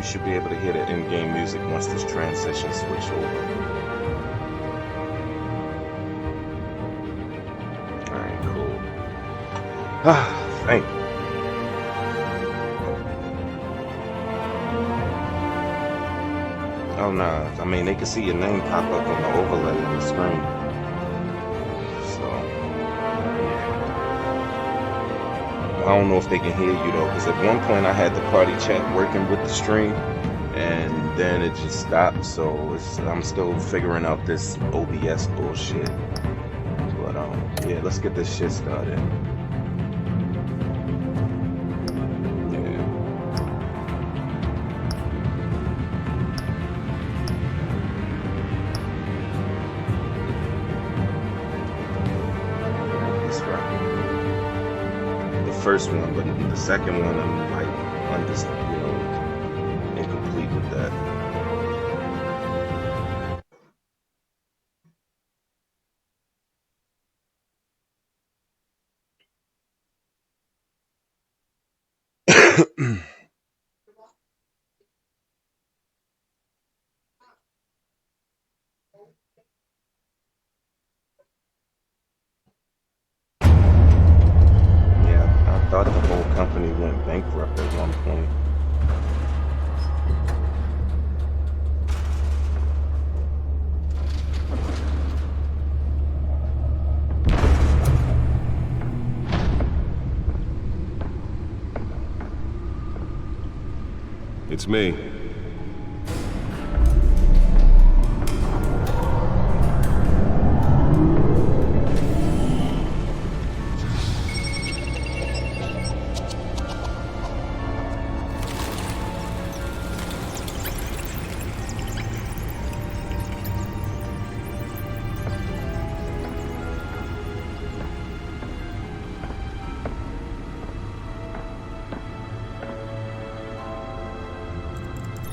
should be able to hear the in-game music once this transition switch over. Alright, cool. Thank you. Oh nah, I mean they can see your name pop up on the overlay on the screen. So I don't know if they can hear you though, because at one point I had the party chat working with the stream and then it just stopped, so I'm still figuring out this OBS bullshit. But yeah, let's get this shit started. First one, but the second one I'm like incomplete with that. I thought the whole company went bankrupt at one point. It's me.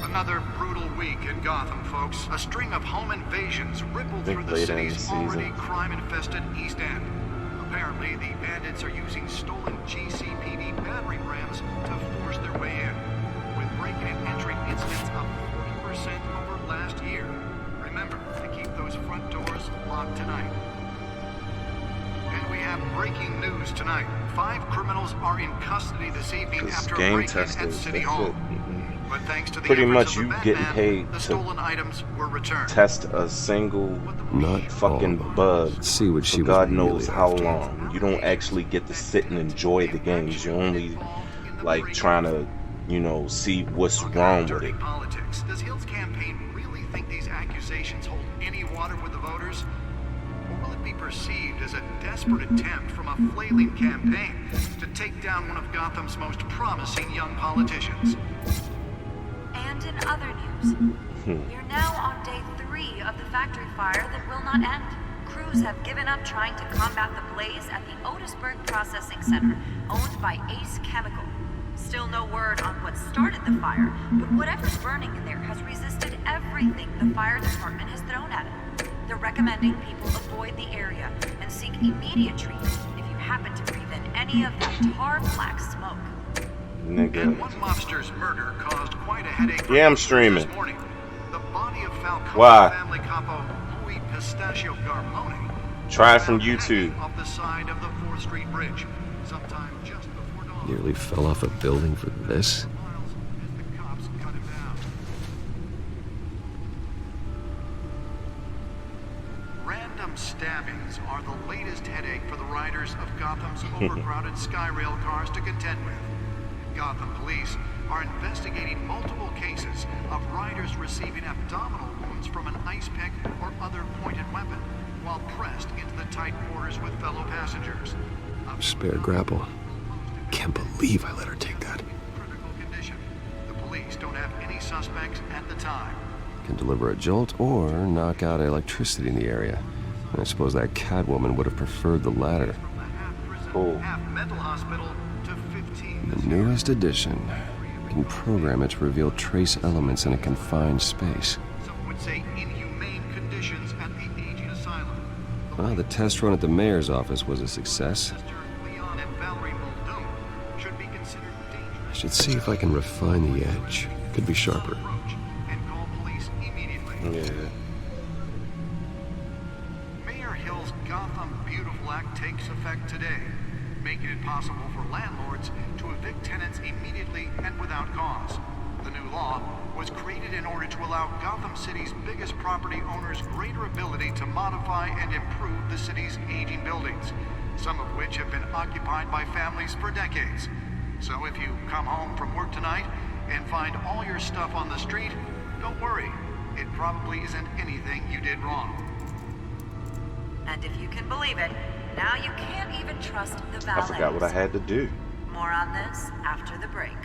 Another brutal week in Gotham, folks. A string of home invasions rippled through the city's already crime-infested East End. Apparently, the bandits are using stolen GCPD battering rams to force their way in, with break-in and entry incidents up 40% over last year. Remember to keep those front doors locked tonight. And we have breaking news tonight. 5 criminals are in custody this evening after a game break-in at testers, City that's Hall. it. But thanks to the Pretty efforts much of you the getting Batman, paid the to stolen items were returned. test a single Not fucking all of them. bug See what she for was God really knows how after. long. You don't actually get to sit and enjoy the games. You're only like trying to, you know, see what's wrong with it. Politics. Does Hill's campaign really think these accusations hold any water with the voters? Or will it be perceived as a desperate attempt from a flailing campaign to take down one of Gotham's most promising young politicians? And in other news, we're now on day 3 of the factory fire that will not end. Crews have given up trying to combat the blaze at the Otisburg Processing Center, owned by Ace Chemical. Still no word on what started the fire, but whatever's burning in there has resisted everything the fire department has thrown at it. They're recommending people avoid the area and seek immediate treatment if you happen to breathe in any of that tar black smoke. Nigga. And one mobster's murder caused quite a headache. Yeah, I'm streaming. This morning. The body of Falcone Why? family capo Louis Pistachio Garmoni. Try it from found hanging YouTube. off the side of the 4th Street Bridge, sometime just before dawn. Nearly fell off a building for this. Miles as the cops cut him down. Random stabbings are the latest headache for the riders of Gotham's overcrowded Skyrail cars to contend with. Gotham police are investigating multiple cases of riders receiving abdominal wounds from an ice pick or other pointed weapon while pressed into the tight quarters with fellow passengers. Spare grapple. Can't believe I let her take that. Critical condition. The police don't have any suspects at the time. Can deliver a jolt or knock out electricity in the area. I suppose that Catwoman would have preferred the latter. From the half-prison, Oh. half-mental hospital to 15 The this year. newest edition. Can program it to reveal trace elements in a confined space. Some would say inhumane conditions at the aging asylum. Well, the test run at the mayor's office was a success. Mr. Leon and Valerie Muldoon should be considered I dangerous. should see if I can refine the edge. Could be sharper. Approach and call police immediately. Yeah. Mayor Hill's Gotham Beautiful Act takes effect today, making it possible for landlords to evict tenants immediately and without cause. The new law was created in order to allow Gotham City's biggest property owners greater ability to modify and improve the city's aging buildings, some of which have been occupied by families for decades. So if you come home from work tonight and find all your stuff on the street, don't worry. It probably isn't anything you did wrong. And if you can believe it, now you can't even trust the valet. I forgot what I had to do. More on this after the break.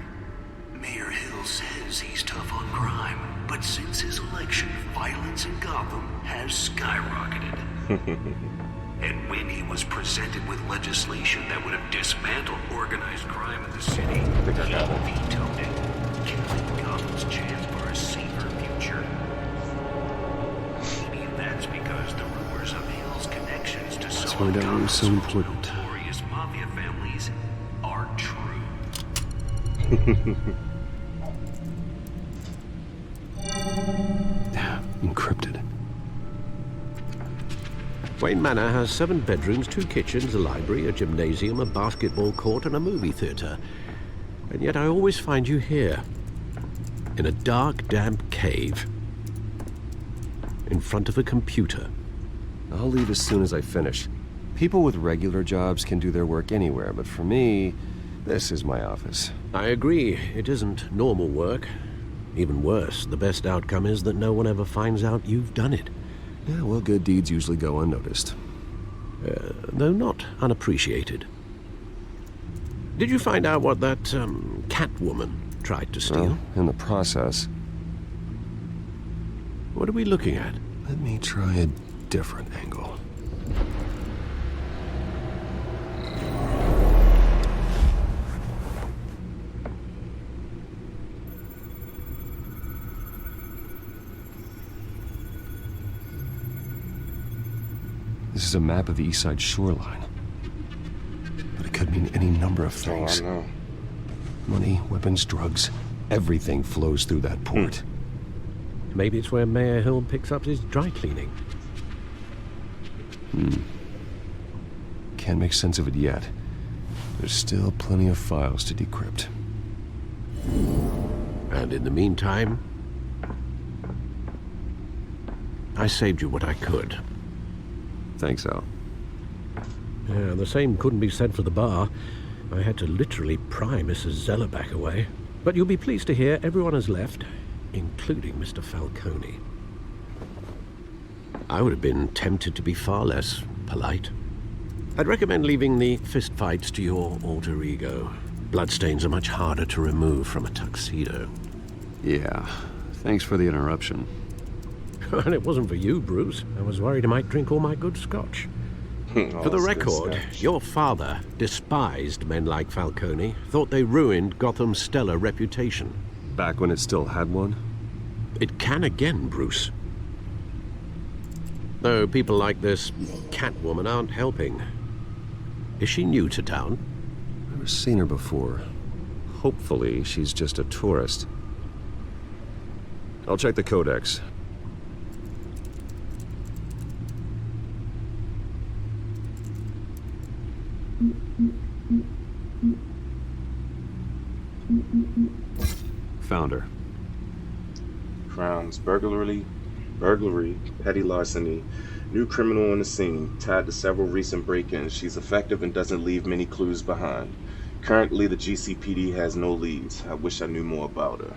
Mayor Hill says he's tough on crime, but since his election, violence in Gotham has skyrocketed. And when he was presented with legislation that would have dismantled organized crime in the city, think I got it. he vetoed it, killing Gotham's chance for a safer future. Maybe that's because the rumors of Hill's connections to some find of out who's Gotham's so most important. notorious mafia families are true. Encrypted. Wayne Manor has 7 bedrooms, 2 kitchens, a library, a gymnasium, a basketball court, and a movie theater. And yet I always find you here, in a dark, damp cave, in front of a computer. I'll leave as soon as I finish. People with regular jobs can do their work anywhere, but for me, this is my office. I agree, it isn't normal work. Even worse, the best outcome is that no one ever finds out you've done it. Yeah, well, good deeds usually go unnoticed. Though not unappreciated. Did you find out what that, Catwoman tried to steal? Well, in the process, What are we looking at? let me try a different angle. This is a map of the East Side shoreline. But it could mean any number of Oh, things. I know. Money, weapons, drugs, everything flows through that port. Maybe it's where Mayor Hill picks up his dry cleaning. Can't make sense of it yet. There's still plenty of files to decrypt. And in the meantime, I saved you what I could. Thanks, Al. Yeah, the same couldn't be said for the bar. I had to literally pry Mrs. Zeller back away. But you'll be pleased to hear everyone has left, including Mr. Falcone. I would have been tempted to be far less polite. I'd recommend leaving the fistfights to your alter ego. Bloodstains are much harder to remove from a tuxedo. Yeah, thanks for the interruption. And it wasn't for you, Bruce. I was worried I might drink all my good scotch. For the record, your father despised men like Falcone, thought they ruined Gotham's stellar reputation. Back when it still had one? It can again, Bruce. Though people like this Catwoman aren't helping. Is she new to town? Never seen her before. Hopefully, she's just a tourist. I'll check the codex. Found her. Crimes: burglary, petty larceny, new criminal on the scene, tied to several recent break-ins. She's effective and doesn't leave many clues behind. Currently, the GCPD has no leads. I wish I knew more about her.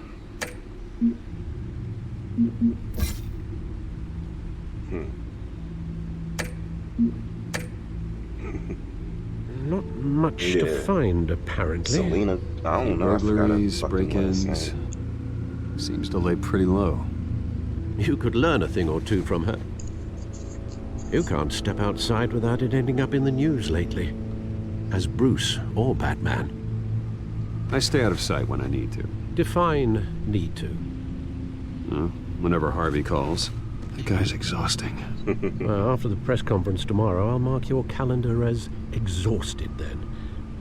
Not much to find, apparently. Selena, I don't know. Burglaries, break-ins. Seems to lay pretty low. You could learn a thing or two from her. You can't step outside without it ending up in the news lately. As Bruce or Batman. I stay out of sight when I need to. Define need to. Whenever Harvey calls. The guy's exhausting. Well, after the press conference tomorrow, I'll mark your calendar as exhausted then.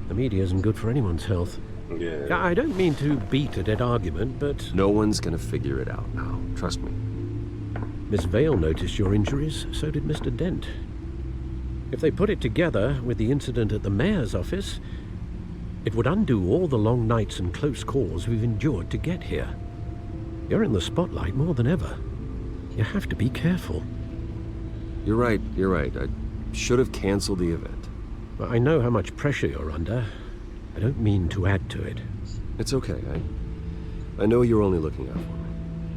The media isn't good for anyone's health. Yeah. I don't mean to beat a dead argument, but... No one's gonna figure it out now. Trust me. Miss Vale noticed your injuries, so did Mr. Dent. If they put it together with the incident at the mayor's office, it would undo all the long nights and close calls we've endured to get here. You're in the spotlight more than ever. You have to be careful. You're right. I should have canceled the event. Well, I know how much pressure you're under. I don't mean to add to it. It's okay. I know you're only looking out for me.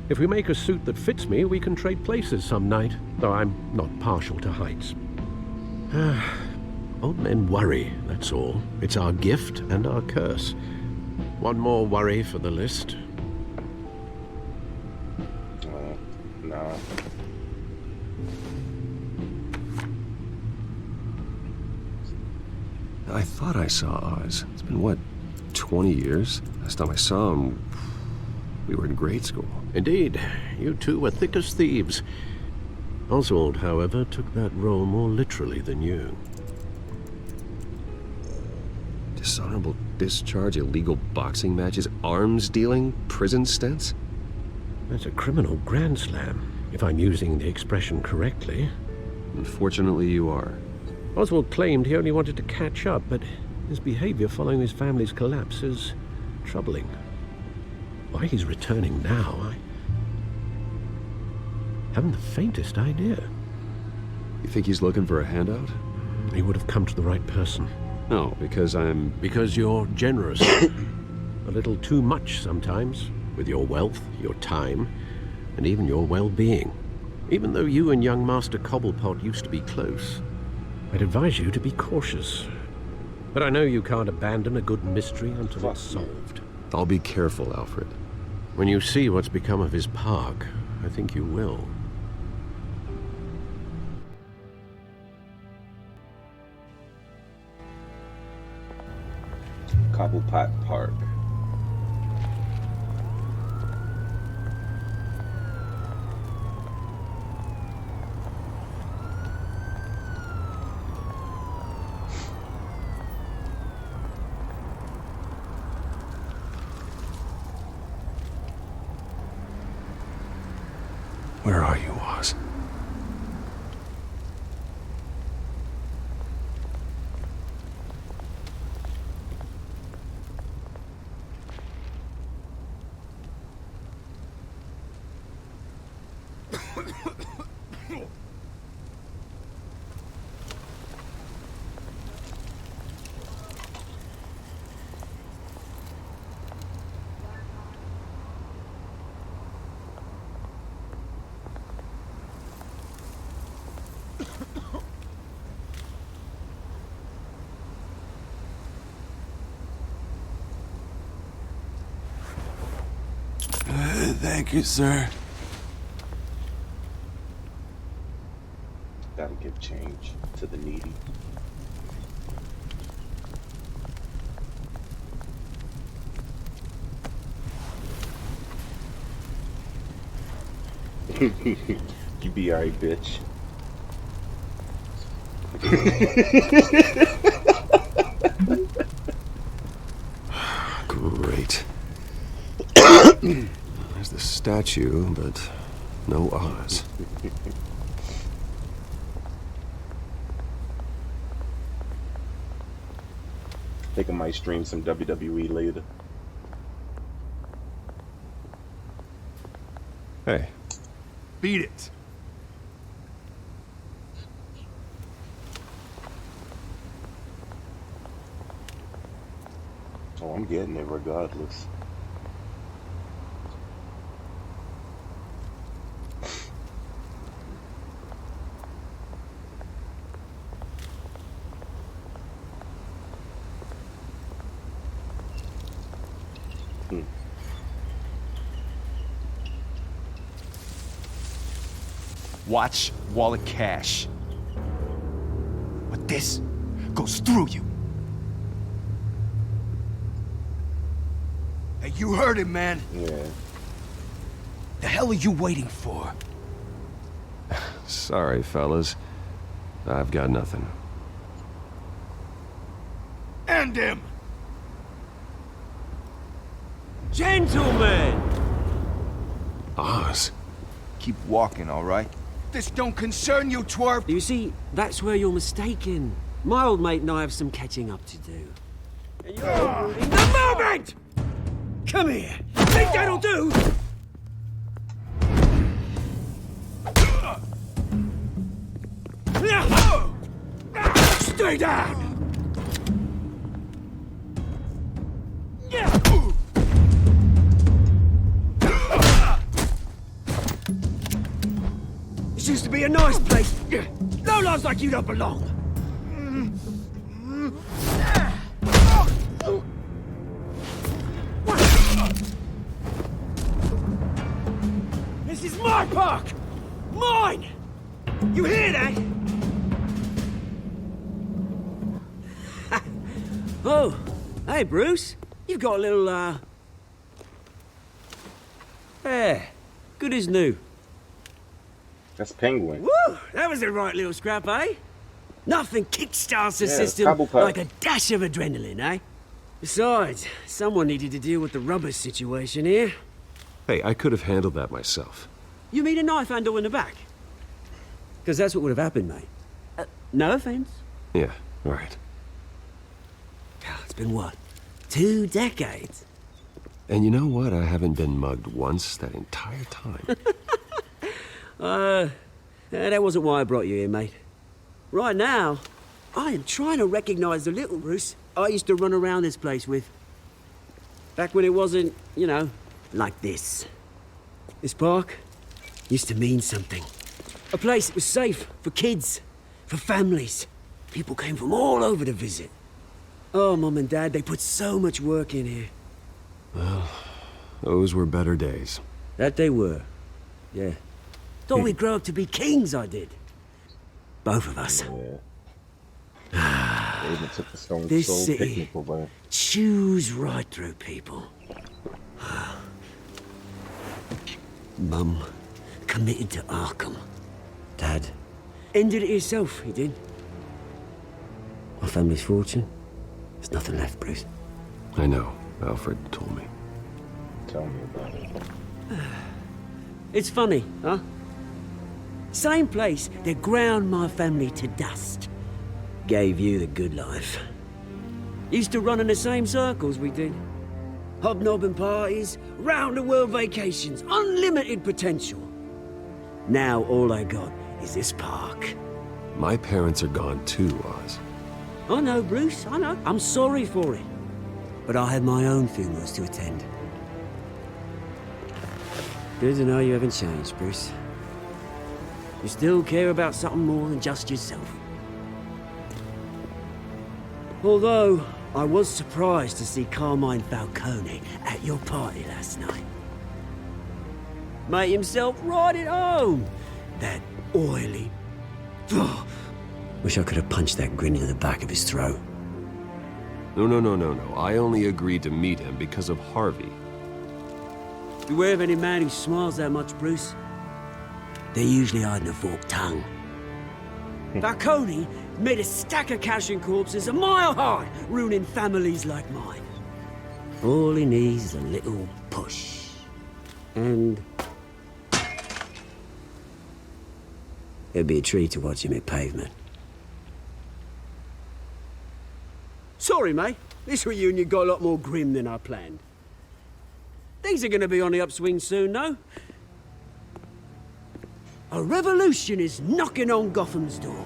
If we make a suit that fits me, we can trade places some night, though I'm not partial to heights. Old men worry, that's all. It's our gift and our curse. One more worry for the list. No. I thought I saw Oz. It's been, what, 20 years? Last time I saw him, we were in grade school. Indeed, you two were thick as thieves. Oswald, however, took that role more literally than you. Dishonorable discharge, illegal boxing matches, arms dealing, prison stints? That's a criminal grand slam, if I'm using the expression correctly. Unfortunately, you are. Oswald claimed he only wanted to catch up, but his behavior following his family's collapse is troubling. Why he's returning now, I haven't the faintest idea. You think he's looking for a handout? He would have come to the right person. No, because Because you're generous. A little too much sometimes, with your wealth, your time, and even your well-being. Even though you and young Master Cobblepot used to be close, I'd advise you to be cautious. But I know you can't abandon a good mystery until it's solved. I'll be careful, Alfred. When you see what's become of his park, I think you will. Cobblepot Park. Where are you, Oz? Thank you, sir. Gotta give change to the needy. You be alright, bitch. Great. There's the statue, but no Oz. Think I might stream some WWE later. Hey. Beat it. Oh, I'm getting it regardless. Watch wallet cash. But this goes through you. Hey, you heard it, man. Yeah. The hell are you waiting for? Sorry, fellas. I've got nothing. End him! Gentlemen! Oz? Keep walking, all right? This don't concern you, twerp! You see, that's where you're mistaken. My old mate and I have some catching up to do. And you're ruining the moment! Come here! Think that'll do? Stay down! This used to be a nice place. No lives like you don't belong. This is my park! Mine! You hear that? Oh, hey, Bruce. You've got a little, yeah, good as new. That's Penguin. Woo! That was a right little scrap, eh? Nothing kickstarts the Yeah, system Cobblepot. like a dash of adrenaline, eh? Besides, someone needed to deal with the rubber situation here. Hey, I could have handled that myself. You mean a knife handle in the back? Because that's what would have happened, mate. No offense. Yeah, right. It's been what? 2 decades? And you know what? I haven't been mugged once that entire time. That wasn't why I brought you here, mate. Right now, I am trying to recognize the little Bruce I used to run around this place with. Back when it wasn't, you know, like this. This park used to mean something. A place that was safe for kids, for families. People came from all over to visit. Oh, Mum and Dad, they put so much work in here. Well, those were better days. That they were. Yeah. Thought we'd grow up to be kings, I did. Both of us. Yeah. They even took the Stone This Soul city picnic away. chews right through people. Mum committed to Arkham. Dad ended it himself, he did. My family's fortune, there's nothing left, Bruce. I know. Alfred told me. Tell me about it. It's funny, huh? Same place that ground my family to dust. Gave you the good life. Used to run in the same circles we did. Hobnobbing parties, round-the-world vacations, unlimited potential. Now all I got is this park. My parents are gone too, Oz. I know, Bruce, I know. I'm sorry for it. But I had my own funerals to attend. Good to know you haven't changed, Bruce. You still care about something more than just yourself. Although, I was surprised to see Carmine Falcone at your party last night. Made himself right at home. That oily... Ugh. Wish I could have punched that grin into the back of his throat. No. I only agreed to meet him because of Harvey. Beware of any man who smiles that much, Bruce. They're usually hiding a forked tongue. Falcone made a stack of cash and corpses a mile high, ruining families like mine. All he needs is a little push. And... it'd be a treat to watch him hit pavement. Sorry, mate. This reunion got a lot more grim than I planned. Things are gonna be on the upswing soon, though. A revolution is knocking on Gotham's door.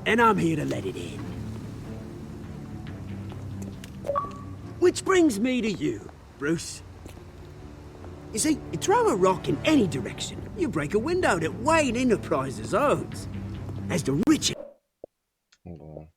And I'm here to let it in. Which brings me to you, Bruce. You see, you throw a rock in any direction, you break a window that Wayne Enterprises owns. As the rich... Hold on.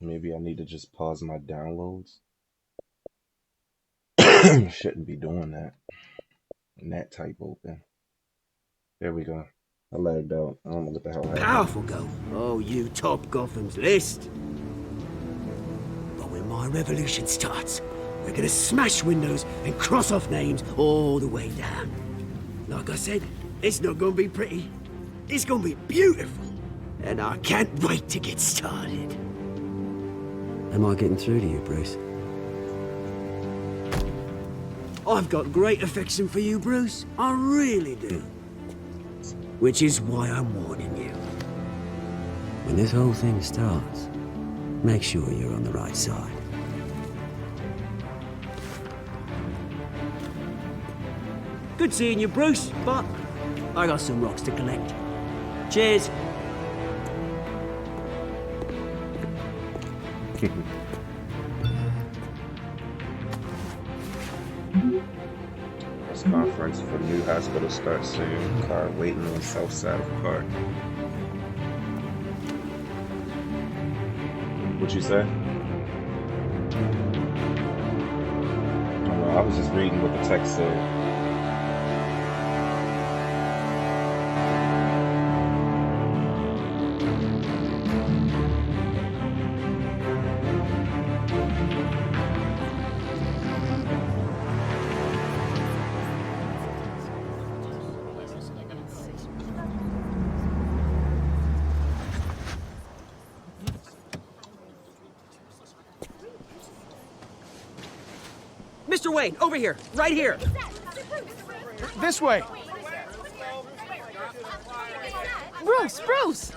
Maybe I need to just pause my downloads. Shouldn't be doing that. Net type open. There we go. I lagged out. I don't know what the hell happened. Powerful go. Oh, you top Gotham's list. But when my revolution starts, we're gonna smash windows and cross off names all the way down. Like I said, it's not gonna be pretty. It's gonna be beautiful. And I can't wait to get started. Am I getting through to you, Bruce? I've got great affection for you, Bruce. I really do. Which is why I'm warning you. When this whole thing starts, make sure you're on the right side. Good seeing you, Bruce, but I got some rocks to collect. Cheers. Press conference for new hospital starts soon. Car waiting on the south side of the park. What'd you say? I don't know, I was just reading what the text said. Mr. Wayne, over here, right here. This way. Bruce!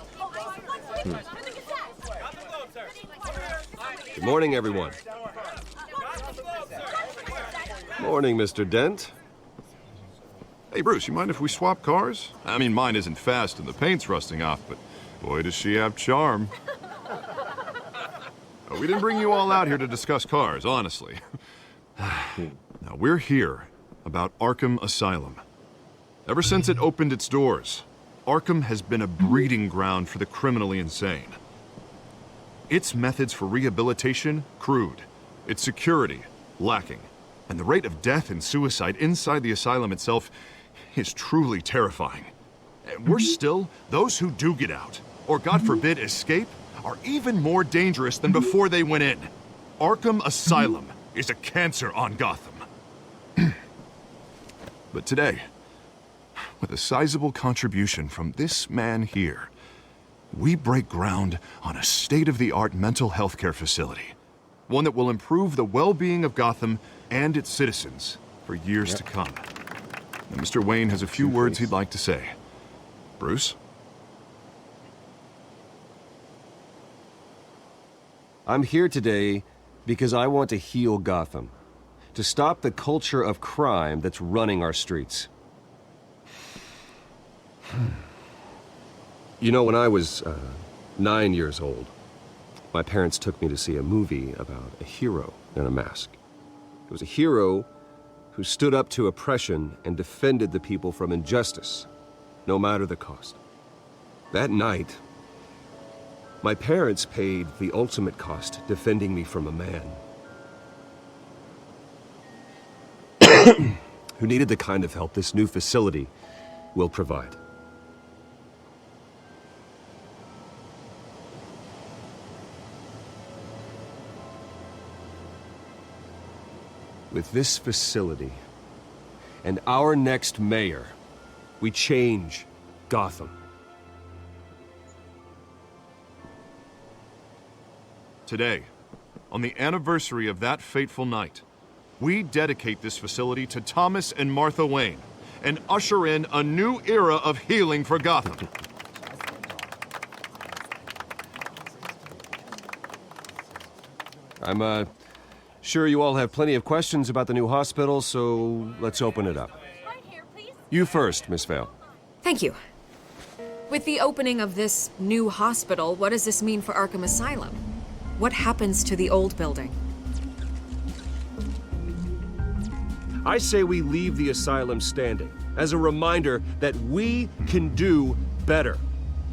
Good morning, everyone. Morning, Mr. Dent. Hey, Bruce, you mind if we swap cars? I mean, mine isn't fast and the paint's rusting off, but boy, does she have charm. We didn't bring you all out here to discuss cars, honestly. Now, we're here about Arkham Asylum. Ever since it opened its doors, Arkham has been a breeding ground for the criminally insane. Its methods for rehabilitation, crude. Its security, lacking. And the rate of death and suicide inside the asylum itself is truly terrifying. And worse still, those who do get out, or God forbid escape, are even more dangerous than before they went in. Arkham Asylum is a cancer on Gotham. But today, with a sizable contribution from this man here, We break ground on a state-of-the-art mental health care facility. One that will improve the well-being of Gotham and its citizens for years to come. Now, Mr. Wayne has a few words he'd like to say. Bruce? I'm here today because I want to heal Gotham. To stop the culture of crime that's running our streets. You know, when I was 9 years old, my parents took me to see a movie about a hero in a mask. It was a hero who stood up to oppression and defended the people from injustice, no matter the cost. That night, my parents paid the ultimate cost defending me from a man who needed the kind of help this new facility will provide. With this facility and our next mayor, we change Gotham. Today, on the anniversary of that fateful night, we dedicate this facility to Thomas and Martha Wayne and usher in a new era of healing for Gotham. I'm sure you all have plenty of questions about the new hospital, so let's open it up. You first, Miss Vale. Thank you. With the opening of this new hospital, what does this mean for Arkham Asylum? What happens to the old building? I say we leave the asylum standing as a reminder that we can do better.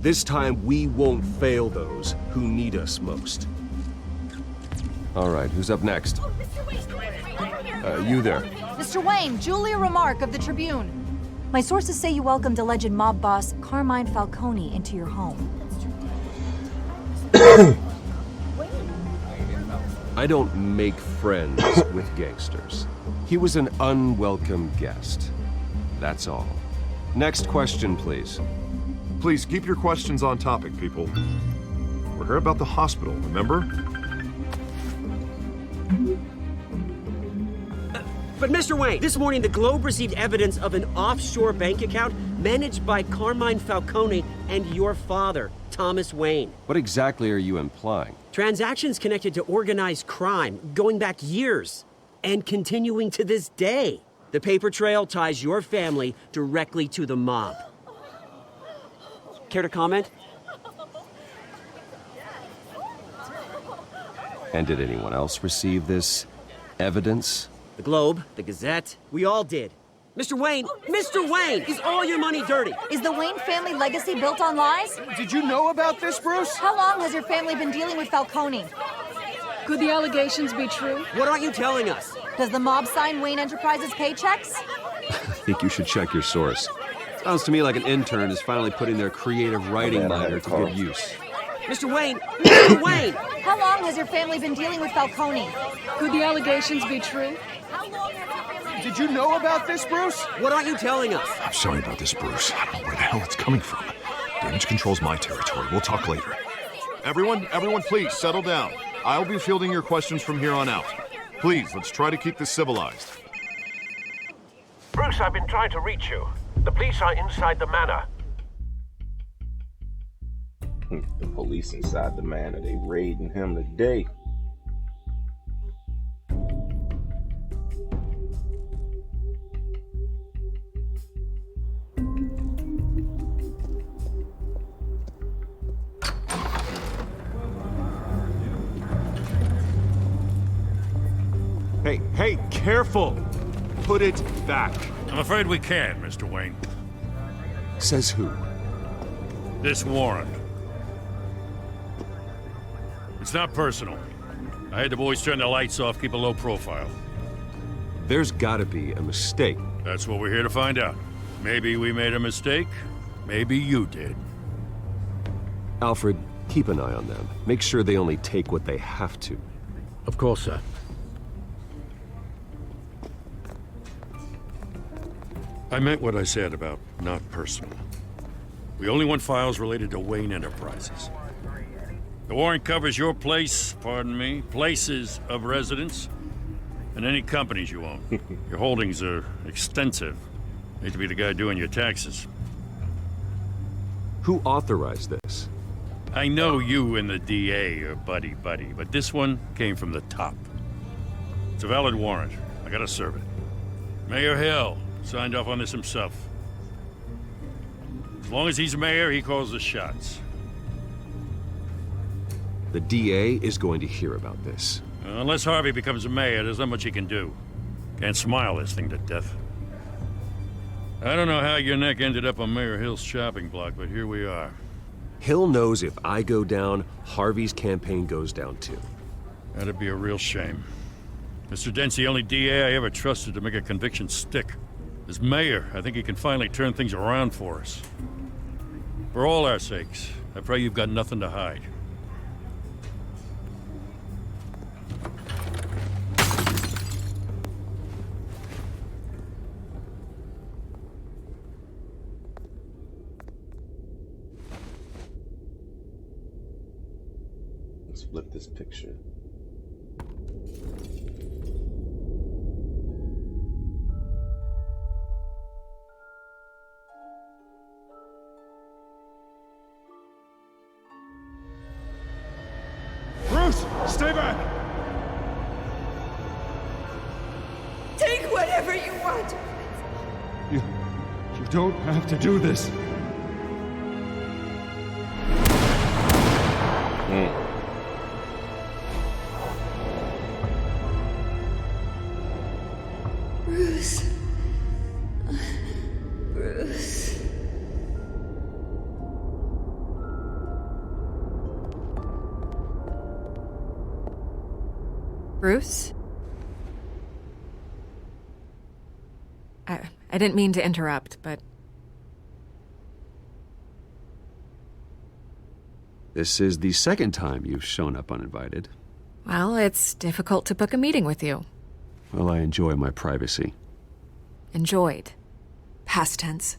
This time we won't fail those who need us most. All right, who's up next? You there. Mr. Wayne, Julia Remark of the Tribune. My sources say you welcomed alleged mob boss Carmine Falcone into your home. I don't make friends with gangsters. He was an unwelcome guest. That's all. Next question, please. Please keep your questions on topic, people. We're here about the hospital, remember? But Mr. Wayne, this morning the Globe received evidence of an offshore bank account managed by Carmine Falcone and your father, Thomas Wayne. What exactly are you implying? Transactions connected to organized crime going back years and continuing to this day. The paper trail ties your family directly to the mob. Care to comment? And did anyone else receive this evidence? The Globe, the Gazette, we all did. Mr. Wayne, Mr. Wayne, is all your money dirty? Is the Wayne family legacy built on lies? Did you know about this, Bruce? How long has your family been dealing with Falcone? Could the allegations be true? What aren't you telling us? Does the mob sign Wayne Enterprises paychecks? I think you should check your source. Sounds to me like an intern is finally putting their creative writing minor to good use. Mr. Wayne! Mr. Wayne! How long has your family been dealing with Falcone? Could the allegations be true? Did you know about this, Bruce? What aren't you telling us? I'm sorry about this, Bruce. I don't know where the hell it's coming from. Damage control's my territory. We'll talk later. Everyone, please settle down. I'll be fielding your questions from here on out. Please, let's try to keep this civilized. Bruce, I've been trying to reach you. The police are inside the manor. The police inside the manor, they raiding him today. Hey, careful! Put it back. I'm afraid we can't, Mr. Wayne. Says who? This warrant. It's not personal. I had the boys turn the lights off, keep a low profile. There's gotta be a mistake. That's what we're here to find out. Maybe we made a mistake. Maybe you did. Alfred, keep an eye on them. Make sure they only take what they have to. Of course, sir. I meant what I said about not personal. We only want files related to Wayne Enterprises. The warrant covers your place, pardon me, places of residence, and any companies you own. Your holdings are extensive. Hate to be the guy doing your taxes. Who authorized this? I know you and the DA are buddy-buddy, but this one came from the top. It's a valid warrant. I gotta serve it. Mayor Hill signed off on this himself. As long as he's mayor, he calls the shots. The DA is going to hear about this. Unless Harvey becomes a mayor, there's not much he can do. Can't smile this thing to death. I don't know how your neck ended up on Mayor Hill's chopping block, but here we are. Hill knows if I go down, Harvey's campaign goes down too. That'd be a real shame. Mr. Dent's the only DA I ever trusted to make a conviction stick. As mayor, I think he can finally turn things around for us. For all our sakes, I pray you've got nothing to hide. Let's flip this picture. Bruce, stay back! Take whatever you want. You don't have to do this. Bruce. Bruce. Bruce? I didn't mean to interrupt, but... This is the second time you've shown up uninvited. Well, it's difficult to book a meeting with you. Well, I enjoy my privacy. Enjoyed. Past tense.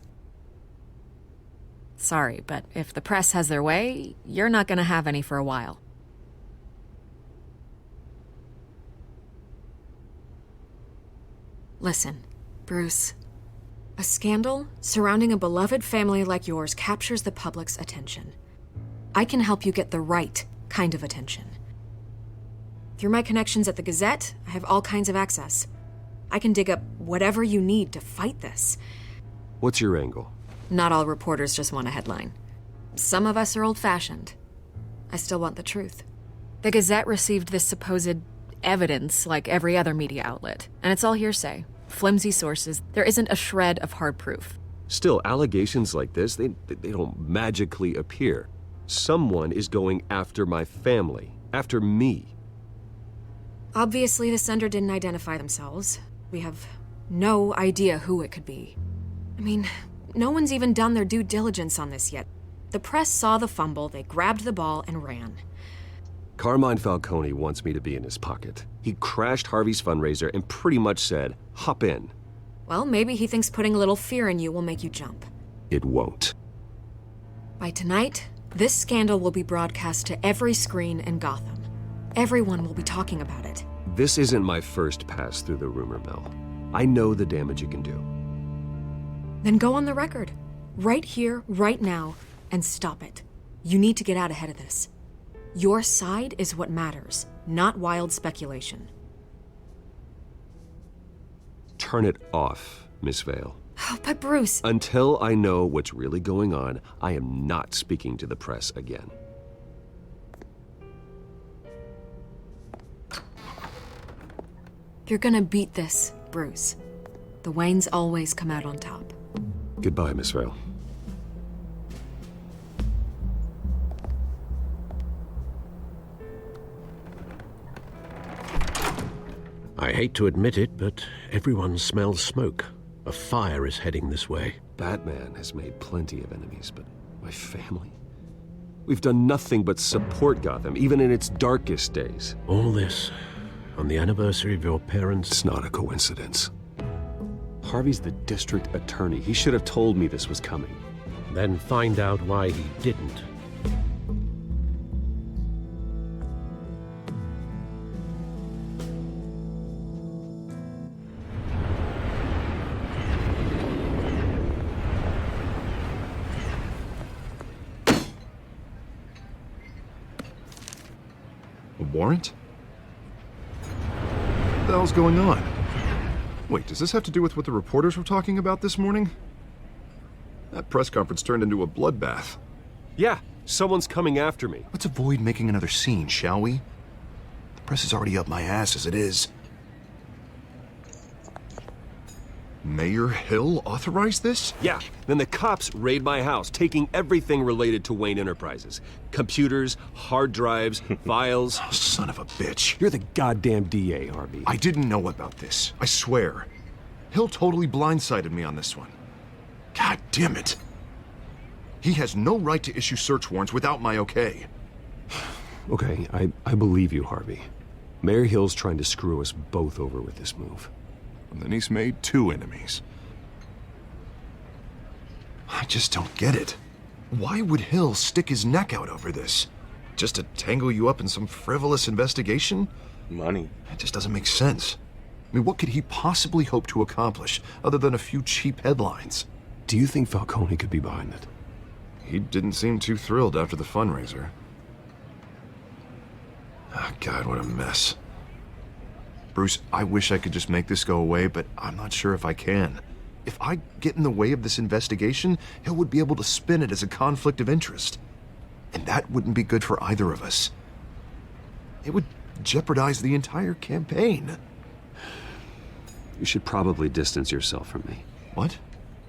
Sorry, but if the press has their way, you're not gonna have any for a while. Listen, Bruce. A scandal surrounding a beloved family like yours captures the public's attention. I can help you get the right kind of attention. Through my connections at the Gazette, I have all kinds of access. I can dig up whatever you need to fight this. What's your angle? Not all reporters just want a headline. Some of us are old-fashioned. I still want the truth. The Gazette received this supposed evidence like every other media outlet, and it's all hearsay. Flimsy sources. There isn't a shred of hard proof. Still, allegations like this, they don't magically appear. Someone is going after my family, after me. Obviously, the sender didn't identify themselves. We have no idea who it could be. I mean, no one's even done their due diligence on this yet. The press saw the fumble, they grabbed the ball and ran. Carmine Falcone wants me to be in his pocket. He crashed Harvey's fundraiser and pretty much said, hop in. Well, maybe he thinks putting a little fear in you will make you jump. It won't. By tonight, this scandal will be broadcast to every screen in Gotham. Everyone will be talking about it. This isn't my first pass through the rumor mill. I know the damage it can do. Then go on the record. Right here, right now, and stop it. You need to get out ahead of this. Your side is what matters, not wild speculation. Turn it off, Miss Vale. Oh, but Bruce... Until I know what's really going on, I am not speaking to the press again. You're gonna beat this, Bruce. The Waynes always come out on top. Goodbye, Miss Vale. I hate to admit it, but everyone smells smoke. A fire is heading this way. Batman has made plenty of enemies, but my family? We've done nothing but support Gotham, even in its darkest days. All this on the anniversary of your parents'... It's not a coincidence. Harvey's the district attorney. He should have told me this was coming. then find out why he didn't. A warrant? What the hell's going on? Wait, does this have to do with what the reporters were talking about this morning? That press conference turned into a bloodbath. Yeah, someone's coming after me. Let's avoid making another scene, shall we? The press is already up my ass as it is. Mayor Hill authorized this? Yeah, then the cops raid my house, taking everything related to Wayne Enterprises. Computers, hard drives, files. Oh, son of a bitch. You're the goddamn DA, Harvey. I didn't know about this, I swear. Hill totally blindsided me on this one. God damn it. He has no right to issue search warrants without my okay. Okay, I believe you, Harvey. Mayor Hill's trying to screw us both over with this move. And then he's made 2 enemies. I just don't get it. Why would Hill stick his neck out over this? Just to tangle you up in some frivolous investigation? Money. It just doesn't make sense. I mean, what could he possibly hope to accomplish other than a few cheap headlines? Do you think Falcone could be behind it? He didn't seem too thrilled after the fundraiser. Oh, God, what a mess. Bruce, I wish I could just make this go away, but I'm not sure if I can. If I get in the way of this investigation, Hill would be able to spin it as a conflict of interest. And that wouldn't be good for either of us. It would jeopardize the entire campaign. You should probably distance yourself from me. What?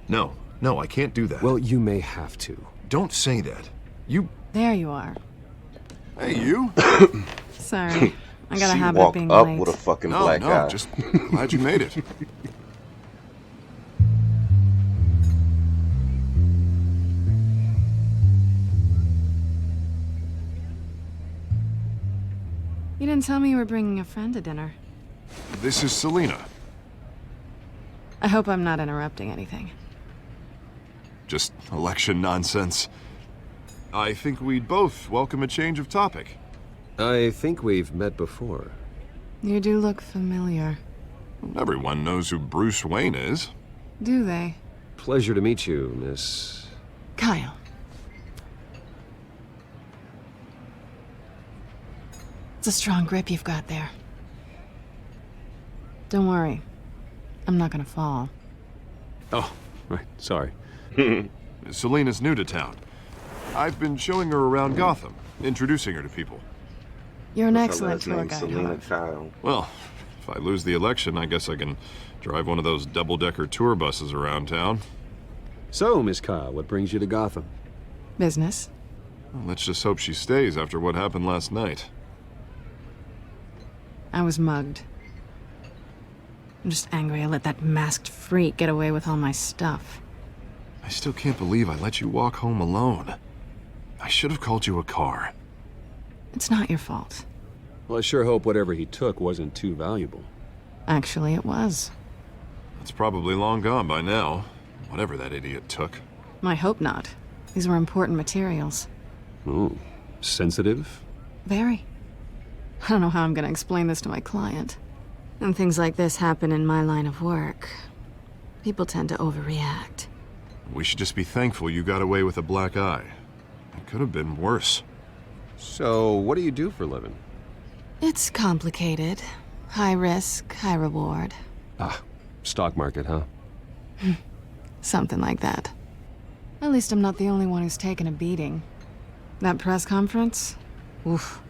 No, I can't do that. Well, you may have to. Don't say that. You... There you are. Hey, you? Sorry. I got a She habit of walked being up late. with a fucking No, black guy. just glad you made it. You didn't tell me you were bringing a friend to dinner. This is Selena. I hope I'm not interrupting anything. Just election nonsense. I think we'd both welcome a change of topic. I think we've met before. You do look familiar. Everyone knows who Bruce Wayne is. Do they? Pleasure to meet you, Miss... Kyle. It's a strong grip you've got there. Don't worry. I'm not gonna fall. Oh, right, sorry. Selena's new to town. I've been showing her around Gotham, introducing her to people. You're an What's her excellent last tour name? guide, Selena Harv. Kyle. Well, if I lose the election, I guess I can drive one of those double-decker tour buses around town. So, Miss Kyle, what brings you to Gotham? Business. Well, let's just hope she stays after what happened last night. I was mugged. I'm just angry I let that masked freak get away with all my stuff. I still can't believe I let you walk home alone. I should have called you a car. It's not your fault. Well, I sure hope whatever he took wasn't too valuable. Actually, it was. It's probably long gone by now, whatever that idiot took. I hope not. These were important materials. Ooh, sensitive? Very. I don't know how I'm gonna explain this to my client. And things like this happen in my line of work. People tend to overreact. We should just be thankful you got away with a black eye. It could have been worse. So, what do you do for a living? It's complicated. High risk, high reward. Ah, stock market, huh? Something like that. At least I'm not the only one who's taken a beating. That press conference? Oof.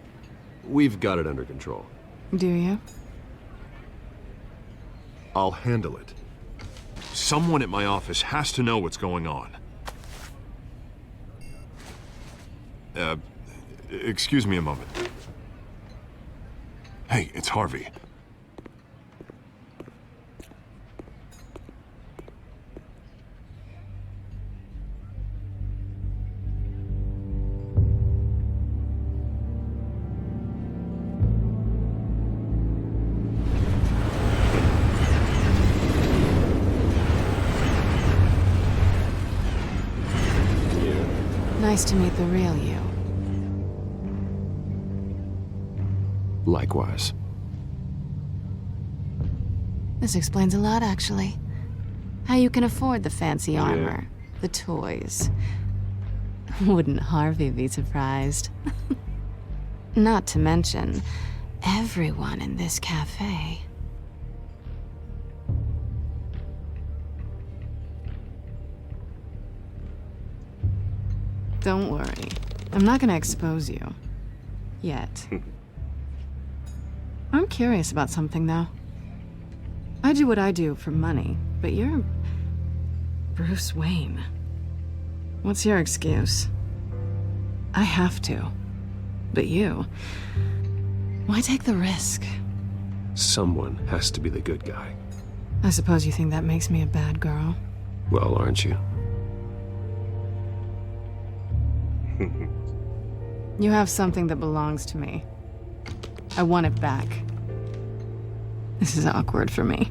We've got it under control. Do you? I'll handle it. Someone at my office has to know what's going on. Excuse me a moment. Hey, it's Harvey. Nice to meet the real you. Likewise. This explains a lot, actually. How you can afford the fancy armor, the toys. Wouldn't Harvey be surprised? Not to mention, everyone in this cafe. Don't worry. I'm not gonna expose you. Yet. I'm curious about something, though. I do what I do for money, but you're Bruce Wayne. What's your excuse? I have to. But you... why take the risk? Someone has to be the good guy. I suppose you think that makes me a bad girl? Well, aren't you? You have something that belongs to me. I want it back. This is awkward for me.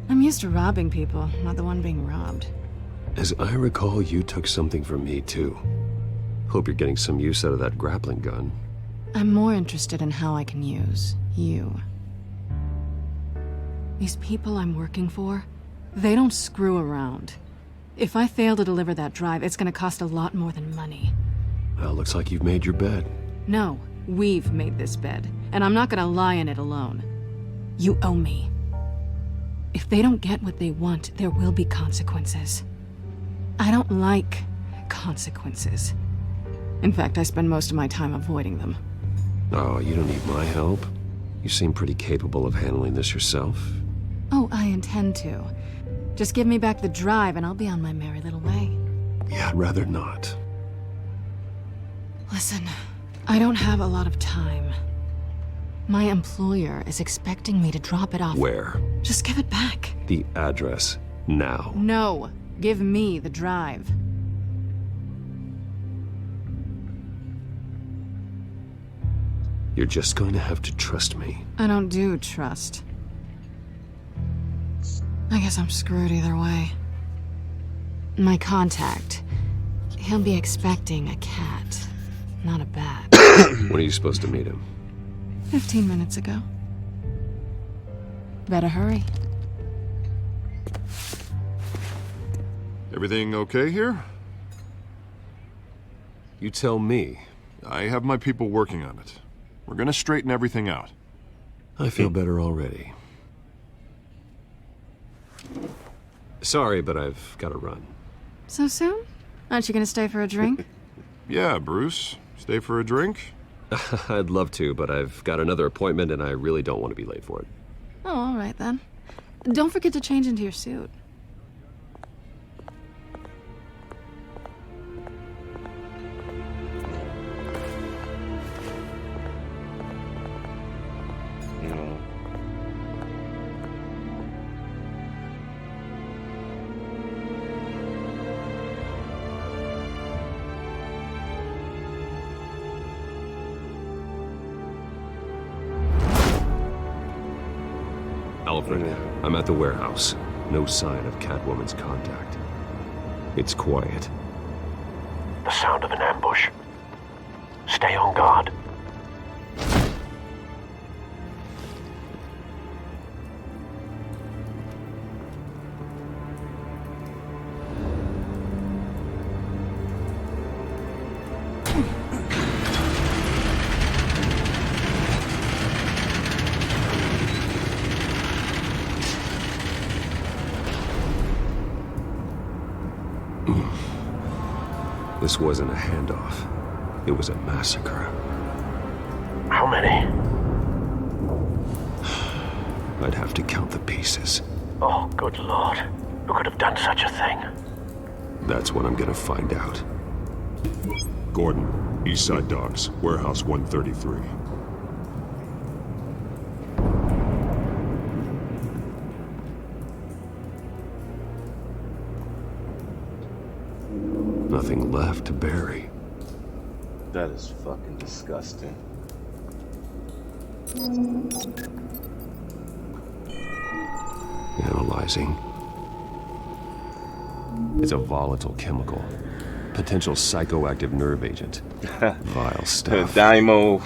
I'm used to robbing people, not the one being robbed. As I recall, you took something from me, too. Hope you're getting some use out of that grappling gun. I'm more interested in how I can use you. These people I'm working for, they don't screw around. If I fail to deliver that drive, it's gonna cost a lot more than money. Well, looks like you've made your bed. No, we've made this bed, and I'm not gonna lie in it alone. You owe me. If they don't get what they want, there will be consequences. I don't like consequences. In fact, I spend most of my time avoiding them. Oh, you don't need my help. You seem pretty capable of handling this yourself. Oh, I intend to. Just give me back the drive and I'll be on my merry little way. Yeah, I'd rather not. Listen, I don't have a lot of time. My employer is expecting me to drop it off. Where? Just give it back. The address, now. No, give me the drive. You're just going to have to trust me. I don't do trust. I guess I'm screwed either way. My contact, he'll be expecting a cat, not a bat. When are you supposed to meet him? 15 minutes ago. Better hurry. Everything okay here? You tell me. I have my people working on it. We're gonna straighten everything out. I feel better already. Sorry, but I've got to run. So soon? Aren't you gonna stay for a drink? Yeah, Bruce. Stay for a drink? I'd love to, but I've got another appointment and I really don't want to be late for it. Oh, all right then. Don't forget to change into your suit. Alfred, I'm at the warehouse. No sign of Catwoman's contact. It's quiet. The sound of an ambush. Stay on guard. This wasn't a handoff. It was a massacre. How many? I'd have to count the pieces. Oh, good lord. Who could have done such a thing? That's what I'm gonna find out. Gordon, Eastside Docks, Warehouse 133. Nothing left to bury. That is fucking disgusting. Analyzing. It's a volatile chemical. Potential psychoactive nerve agent. Vile stuff. Daimo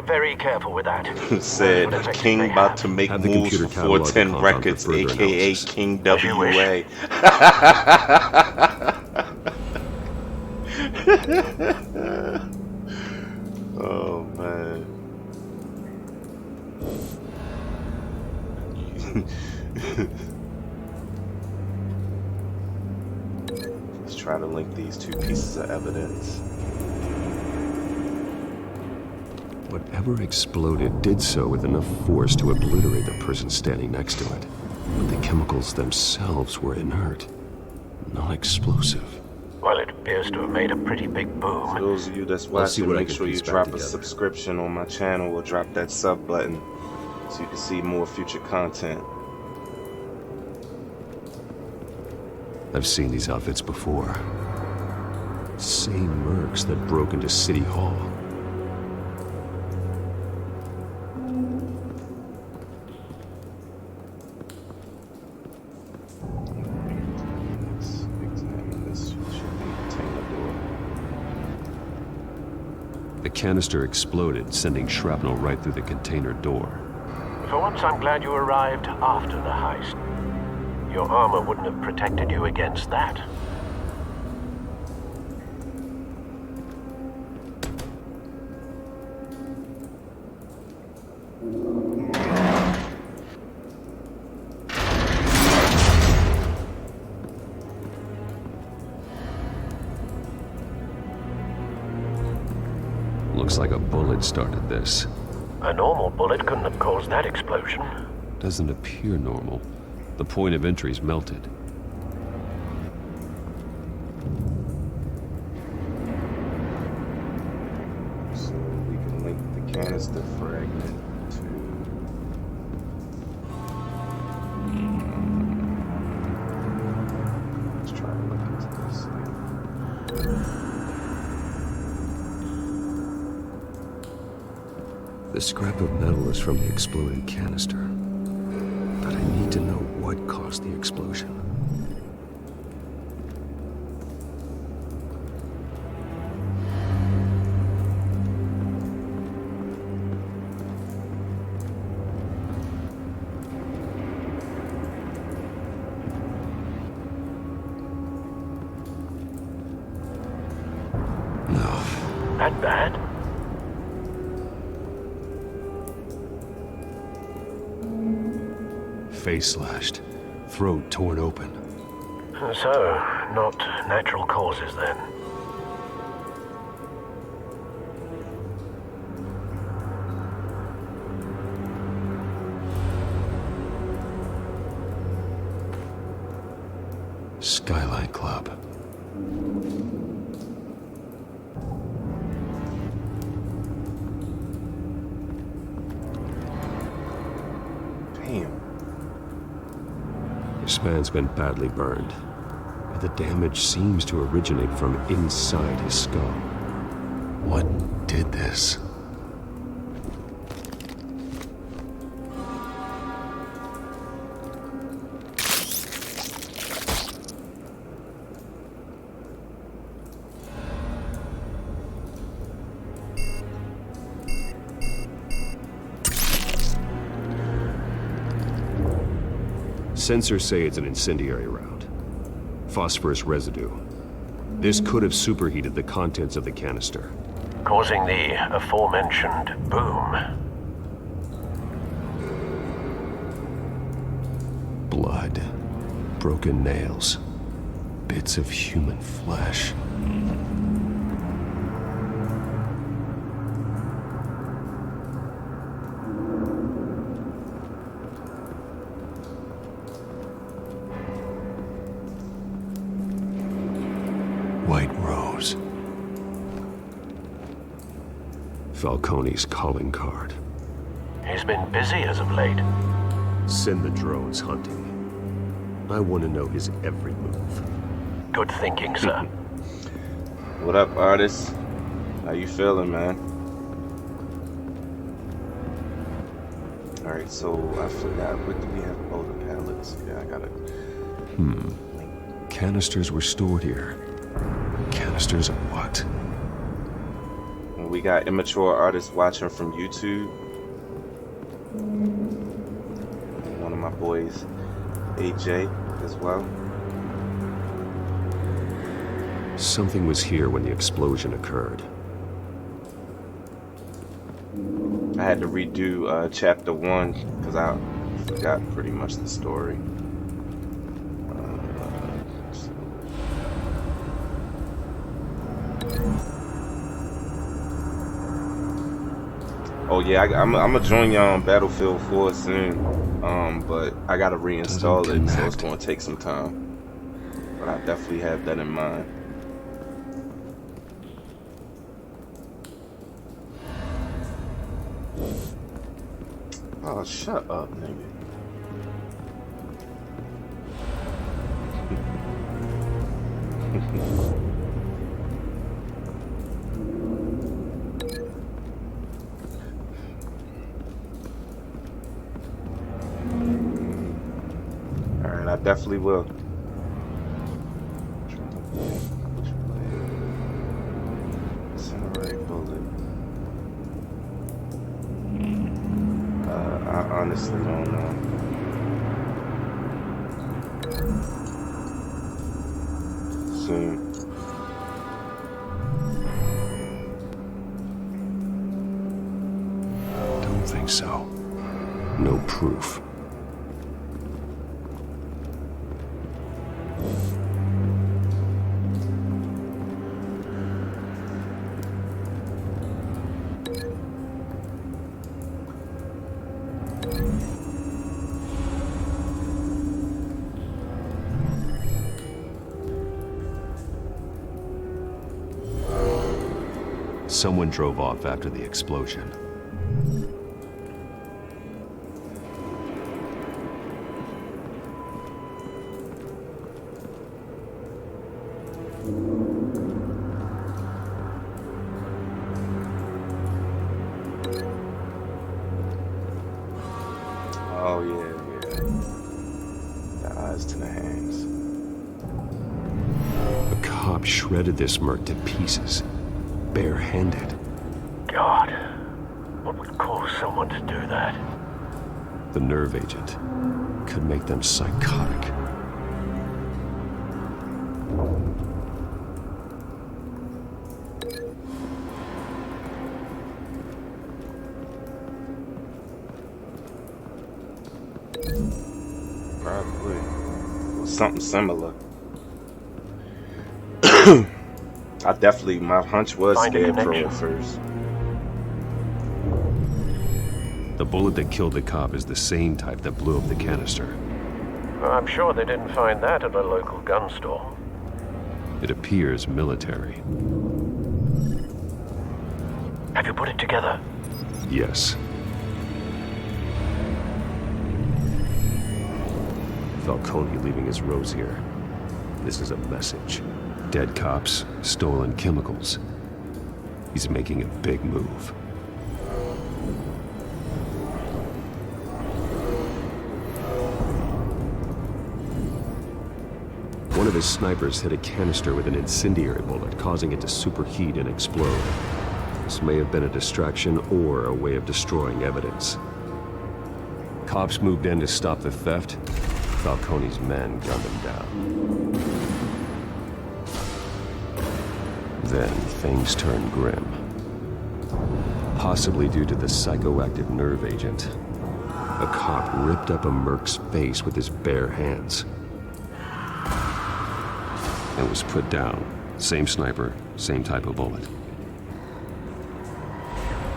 very careful with that. said King about to make Have the moves computer for catalog the 410 compound for Records, further aka analysis. King As you wish. WA. Oh man. Let's try to link these two pieces of evidence. Whatever exploded did so with enough force to obliterate the person standing next to it. But the chemicals themselves were inert, not explosive. Well, it appears to have made a pretty big boom. For those of you that's Let's see watching, what I make can sure you piece back drop a together. subscription on my channel or drop that sub button so you can see more future content. I've seen these outfits before. Same mercs that broke into City Hall. Let's examine this. Should be container door. The canister exploded, sending shrapnel right through the container door. For once, I'm glad you arrived after the heist. Your armor wouldn't have protected you against that. Looks like a bullet started this. A normal bullet couldn't have caused that explosion. Doesn't appear normal. The point of entry's melted. So we can link the canister fragment to... Let's try to look into this. The scrap of metal is from the exploded canister. But I need to know what caused the explosion. No. That bad? Face slashed, throat torn open. So, not natural causes then. Skyline Club. Damn. This man's been badly burned. The damage seems to originate from inside his skull. What did this? Sensors say it's an incendiary round. Phosphorus residue. This could have superheated the contents of the canister. Causing the aforementioned boom. Blood. Broken nails. Bits of human flesh. White Rose. Falcone's calling card. He's been busy as of late. Send the drones hunting. I want to know his every move. Good thinking, sir. What up, artist? How you feeling, man? Alright, so I forgot. What do we have? Oh, the pallets. Yeah, I got it. Canisters were stored here. Canisters canisters of what? And we got immature artists watching from YouTube. One of my boys, AJ, as well. Something was here when the explosion occurred. I had to redo chapter 1 because I forgot pretty much the story. Oh yeah, I'm gonna join y'all on Battlefield 4 soon, but I gotta reinstall it, so it's gonna take some time. But I definitely have that in mind. Oh, shut up, nigga. Alright, I definitely will. Samurai bullet. I honestly don't know. Soon. Don't think so. No proof. Someone drove off after the explosion. Oh yeah. The eyes to the hands. A cop shredded this merc to pieces, barehanded. God, what would cause someone to do that? The nerve agent could make them psychotic. Probably. Or something similar. My hunch was Scarecrow at first. The bullet that killed the cop is the same type that blew up the canister. Well, I'm sure they didn't find that at a local gun store. It appears military. Have you put it together? Yes. Falcone leaving his rose here. This is a message. Dead cops, stolen chemicals. He's making a big move. One of his snipers hit a canister with an incendiary bullet, causing it to superheat and explode. This may have been a distraction or a way of destroying evidence. Cops moved in to stop the theft. Falcone's men gunned him down. Then things turned grim. Possibly due to the psychoactive nerve agent. A cop ripped up a merc's face with his bare hands. And was put down. Same sniper, same type of bullet.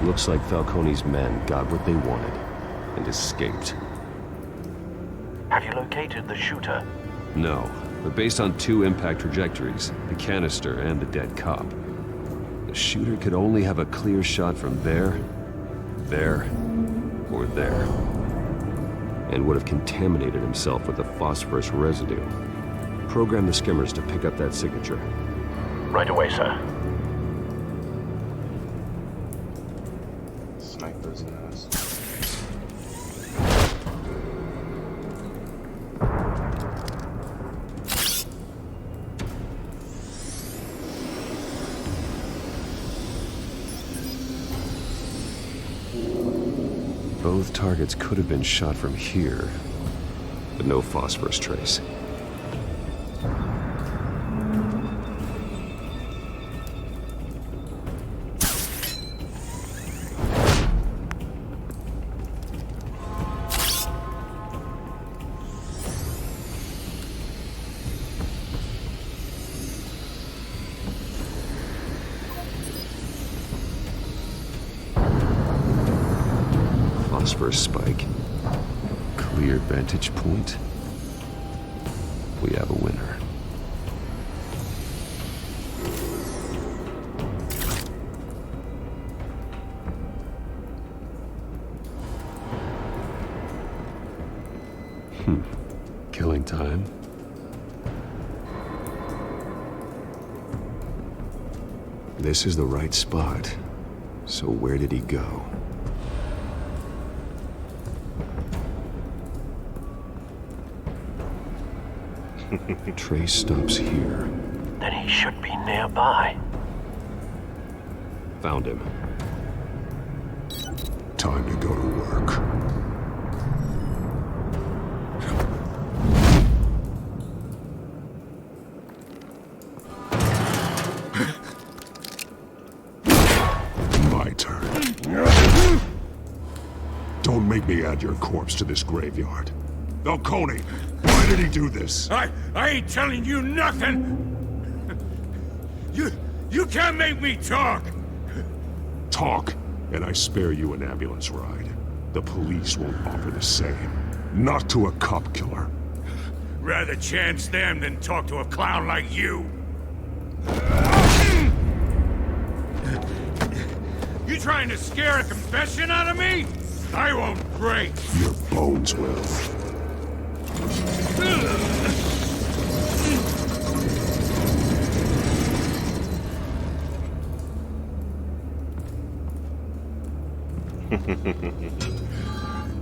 Looks like Falcone's men got what they wanted and escaped. Have you located the shooter? No, but based on 2 impact trajectories, the canister and the dead cop, the shooter could only have a clear shot from there, or there, and would have contaminated himself with the phosphorus residue. Program the skimmers to pick up that signature. Right away, sir. Snipers in us. Both targets could have been shot from here, but no phosphorus trace. Phosphorus spike. Clear vantage point. We have a winner. Killing time. This is the right spot. So where did he go? Trace stops here. Then he should be nearby. Found him. Time to go to work. My turn. Don't make me add your corpse to this graveyard. Falcone, why did he do this? I ain't telling you nothing! You can't make me talk! Talk, and I spare you an ambulance ride. The police won't offer the same. Not to a cop killer. Rather chance them than talk to a clown like you. You trying to scare a confession out of me? I won't break. Your bones will.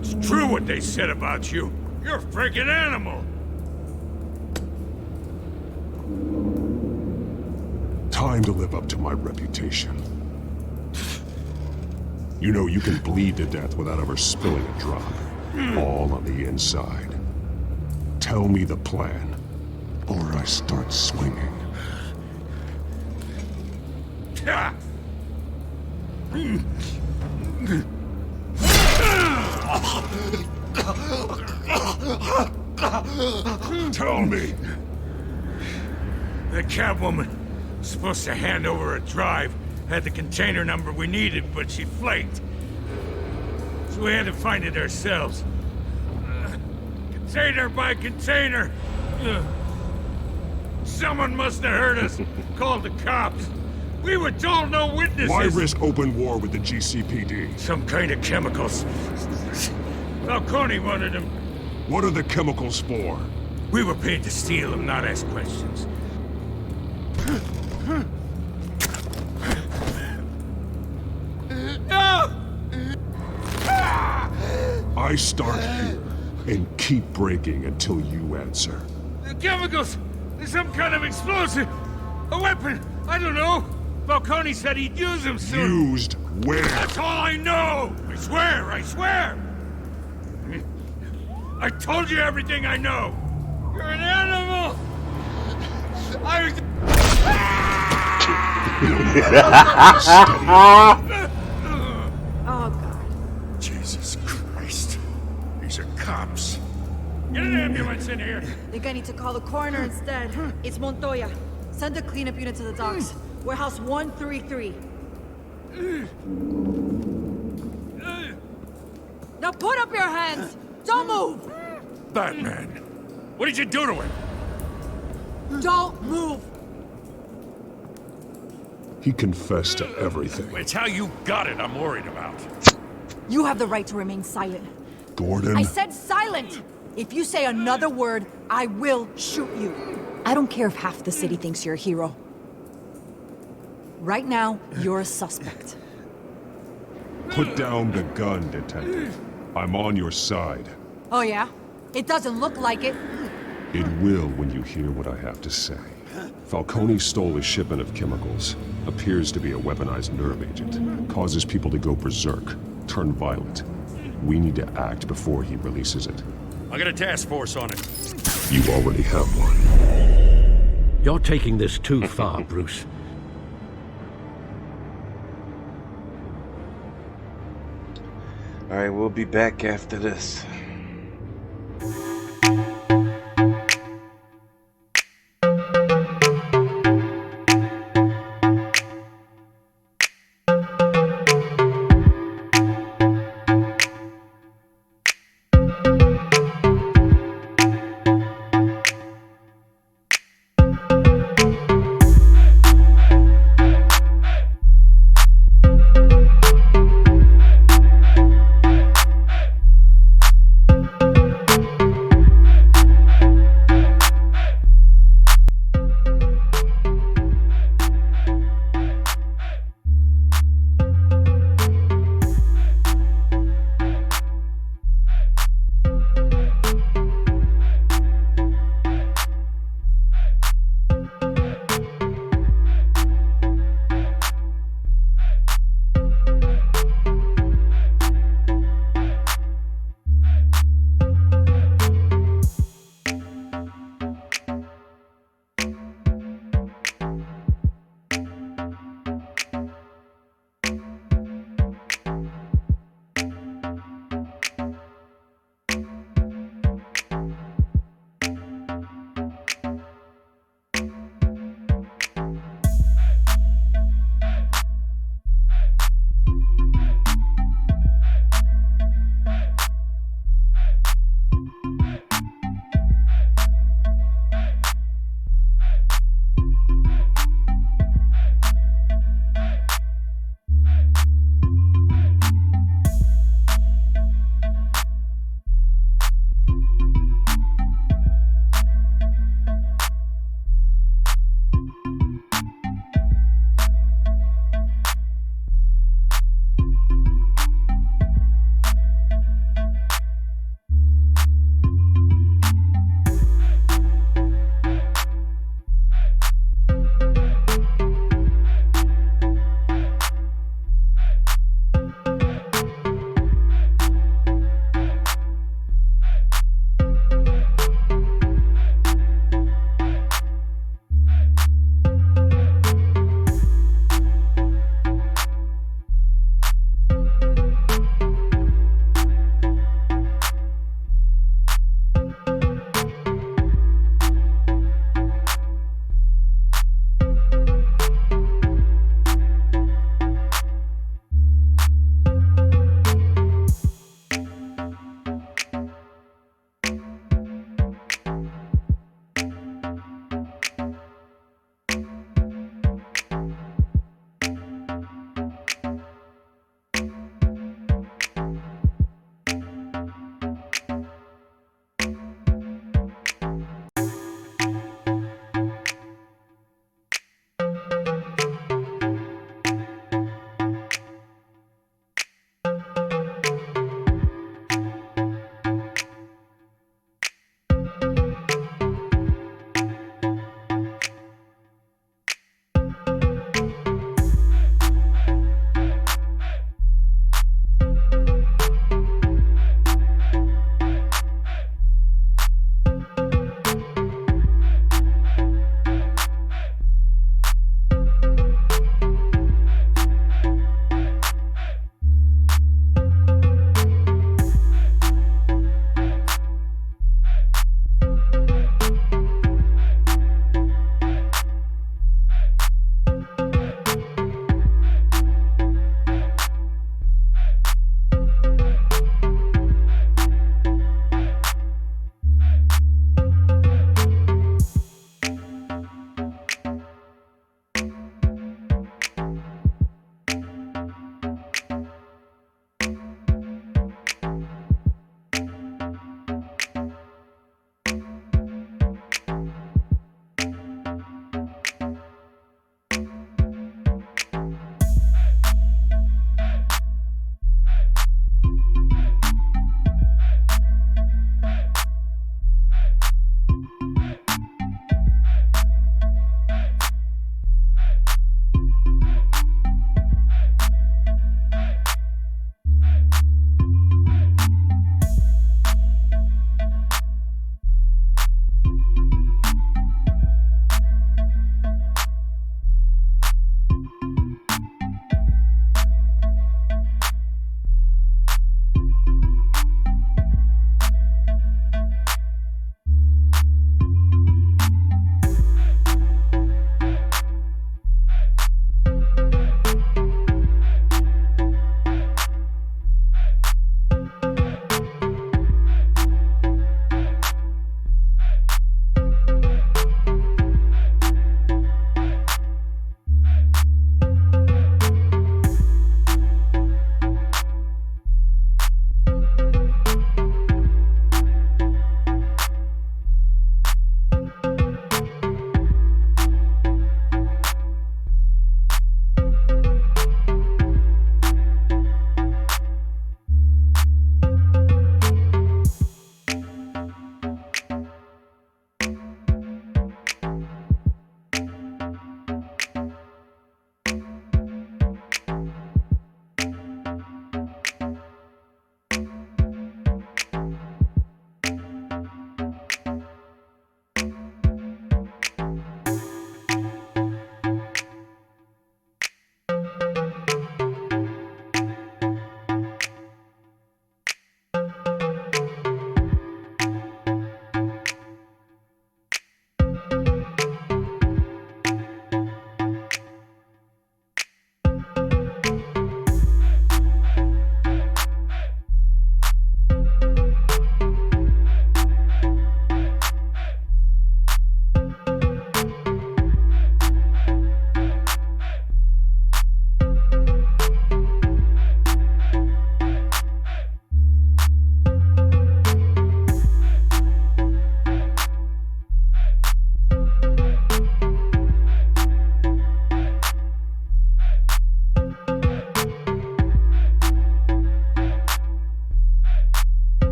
It's true what they said about you. You're a freaking animal. Time to live up to my reputation. You know you can bleed to death without ever spilling a drop. All on the inside. Tell me the plan, or I start swinging. Tell me! The Catwoman was supposed to hand over a drive, had the container number we needed, but she flaked. So we had to find it ourselves. Container by container. Someone must have heard us, called the cops. We were told no witnesses. Why risk open war with the GCPD? Some kind of chemicals. Falcone wanted them. What are the chemicals for? We were paid to steal them, not ask questions. I start here and keep breaking until you answer. The chemicals! There's some kind of explosive! A weapon! I don't know! Falcone said he'd use them soon! Used where? That's all I know! I swear! I swear! I told you everything I know! You're an animal! Oh, God. Jesus Christ. These are cops. Get an ambulance in here! Think I need to call the coroner instead. It's Montoya. Send a cleanup unit to the docks. Warehouse 133. Now put up your hands! Don't move! Batman, what did you do to him? Don't move! He confessed to everything. It's how you got it I'm worried about. You have the right to remain silent. Gordon? I said silent! If you say another word, I will shoot you. I don't care if half the city thinks you're a hero. Right now, you're a suspect. Put down the gun, Detective. I'm on your side. Oh yeah? It doesn't look like it. It will when you hear what I have to say. Falcone stole a shipment of chemicals. Appears to be a weaponized nerve agent. Causes people to go berserk, turn violent. We need to act before he releases it. I got a task force on it. You already have one. You're taking this too far, Bruce. All right, we'll be back after this.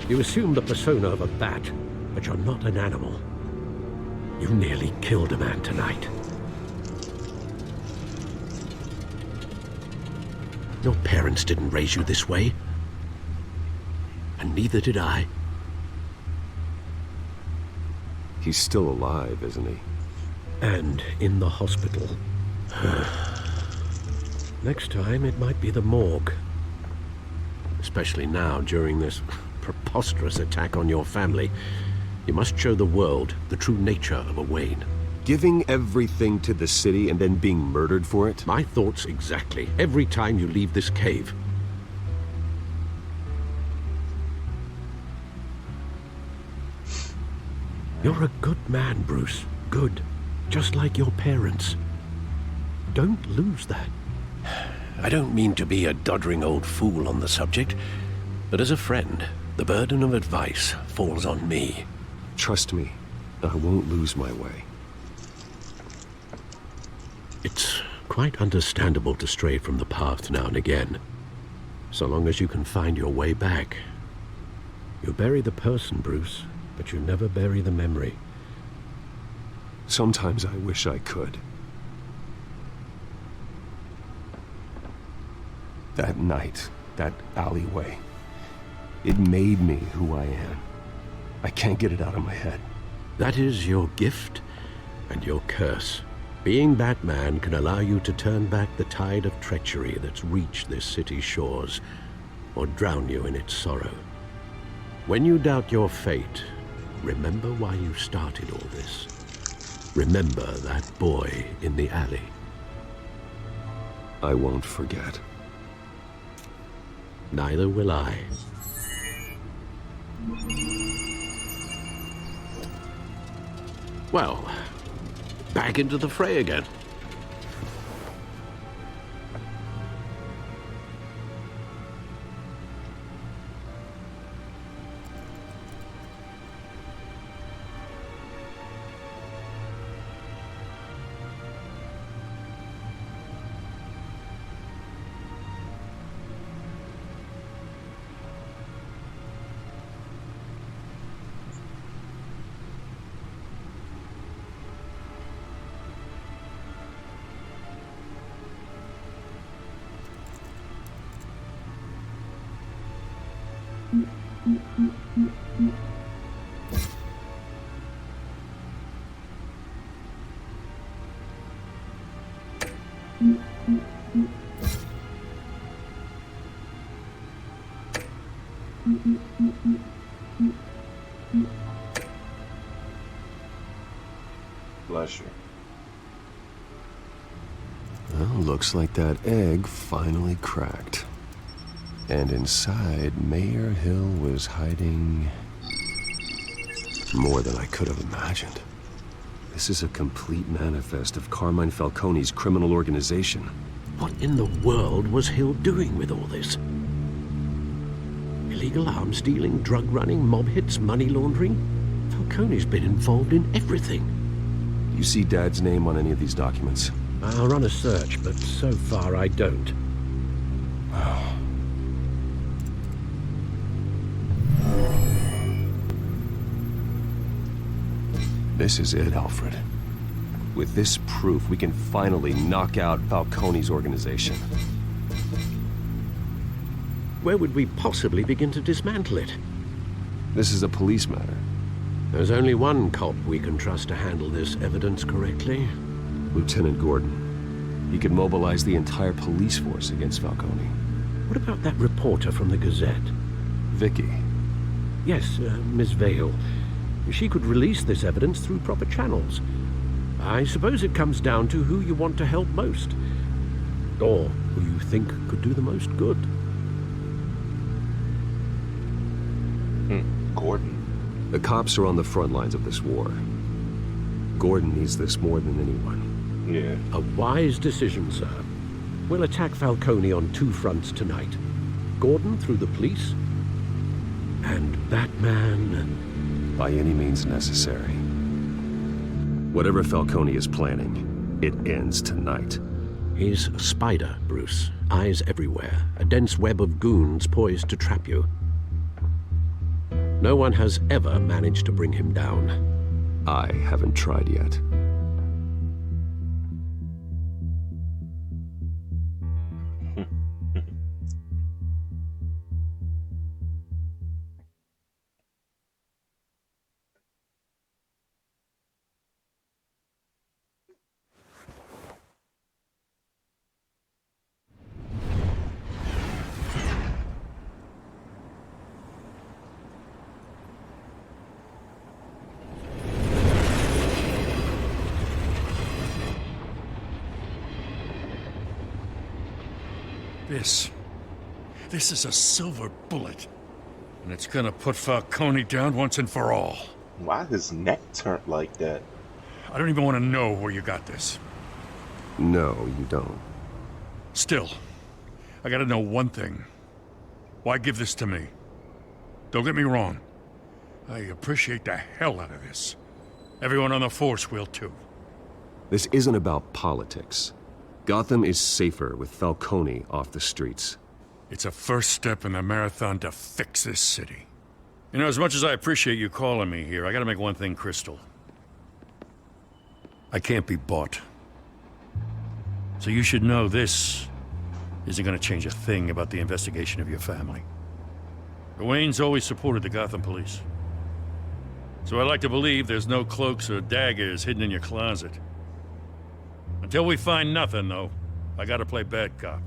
You assume the persona of a bat, but you're not an animal. You nearly killed a man tonight. Your parents didn't raise you this way. And neither did I. He's still alive, isn't he? And in the hospital. Next time, it might be the morgue. Especially now, during this preposterous attack on your family. You must show the world the true nature of a Wayne. Giving everything to the city and then being murdered for it? My thoughts exactly. Every time you leave this cave. You're a good man, Bruce. Good. Just like your parents. Don't lose that. I don't mean to be a doddering old fool on the subject, but as a friend, the burden of advice falls on me. Trust me, I won't lose my way. It's quite understandable to stray from the path now and again, so long as you can find your way back. You bury the person, Bruce, but you never bury the memory. Sometimes I wish I could. That night, that alleyway, it made me who I am. I can't get it out of my head. That is your gift and your curse. Being Batman can allow you to turn back the tide of treachery that's reached this city's shores, or drown you in its sorrow. When you doubt your fate, remember why you started all this. Remember that boy in the alley. I won't forget. Neither will I. Well, back into the fray again. Bless you. Well, looks like that egg finally cracked. And inside, Mayor Hill was hiding more than I could have imagined. This is a complete manifest of Carmine Falcone's criminal organization. What in the world was Hill doing with all this? Illegal arms dealing, drug running, mob hits, money laundering? Falcone's been involved in everything. You see Dad's name on any of these documents? I'll run a search, but so far I don't. This is it, Alfred. With this proof, we can finally knock out Falcone's organization. Where would we possibly begin to dismantle it? This is a police matter. There's only one cop we can trust to handle this evidence correctly. Lieutenant Gordon. He could mobilize the entire police force against Falcone. What about that reporter from the Gazette? Vicky. Yes, Miss Vale. She could release this evidence through proper channels. I suppose it comes down to who you want to help most. Or who you think could do the most good. Gordon. The cops are on the front lines of this war. Gordon needs this more than anyone. Yeah. A wise decision, sir. We'll attack Falcone on two fronts tonight. Gordon through the police, and Batman... by any means necessary. Whatever Falcone is planning, it ends tonight. He's a spider, Bruce. Eyes everywhere. A dense web of goons poised to trap you. no one has ever managed to bring him down. I haven't tried yet. This is a silver bullet. And it's gonna put Falcone down once and for all. Why his neck turned like that? I don't even want to know where you got this. No, you don't. Still, I gotta know one thing. Why give this to me? Don't get me wrong. I appreciate the hell out of this. Everyone on the force will too. This isn't about politics. Gotham is safer with Falcone off the streets. It's a first step in the marathon to fix this city. You know, as much as I appreciate you calling me here, I gotta make one thing crystal. I can't be bought. So you should know this isn't gonna change a thing about the investigation of your family. The Waynes always supported the Gotham police. So I like to believe there's no cloaks or daggers hidden in your closet. Until we find nothing, though, I gotta play bad cop.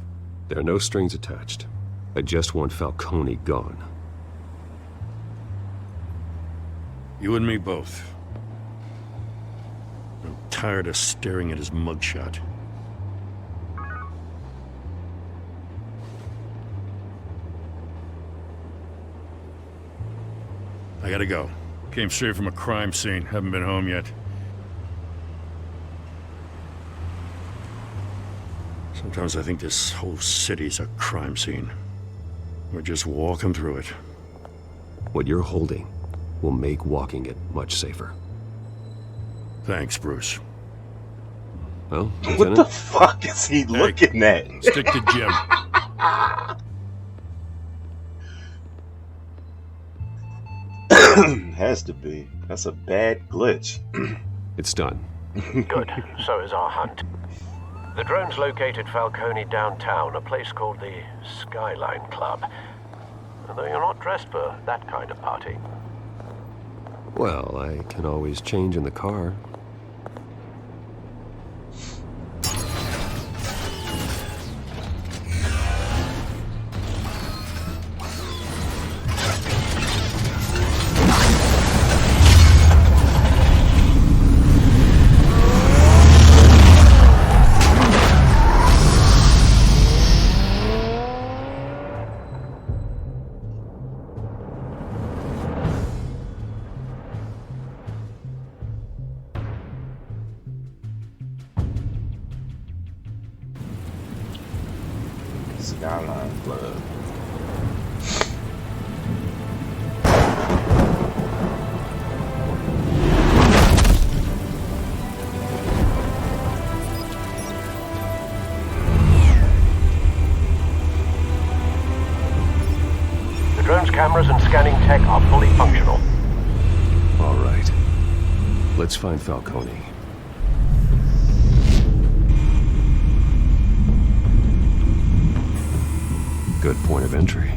There are no strings attached. I just want Falcone gone. You and me both. I'm tired of staring at his mugshot. I gotta go. Came straight from a crime scene. Haven't been home yet. Sometimes I think this whole city's a crime scene. We're just walking through it. What you're holding will make walking it much safer. Thanks, Bruce. Well, what the fuck is he looking at? Stick to Jim. Has to be. That's a bad glitch. It's done. Good. So is our hunt. The drones located Falcone downtown, a place called the Skyline Club. Although you're not dressed for that kind of party. Well, I can always change in the car. Skyline Club. The drone's cameras and scanning tech are fully functional. All right. Let's find Falcone. Good point of entry.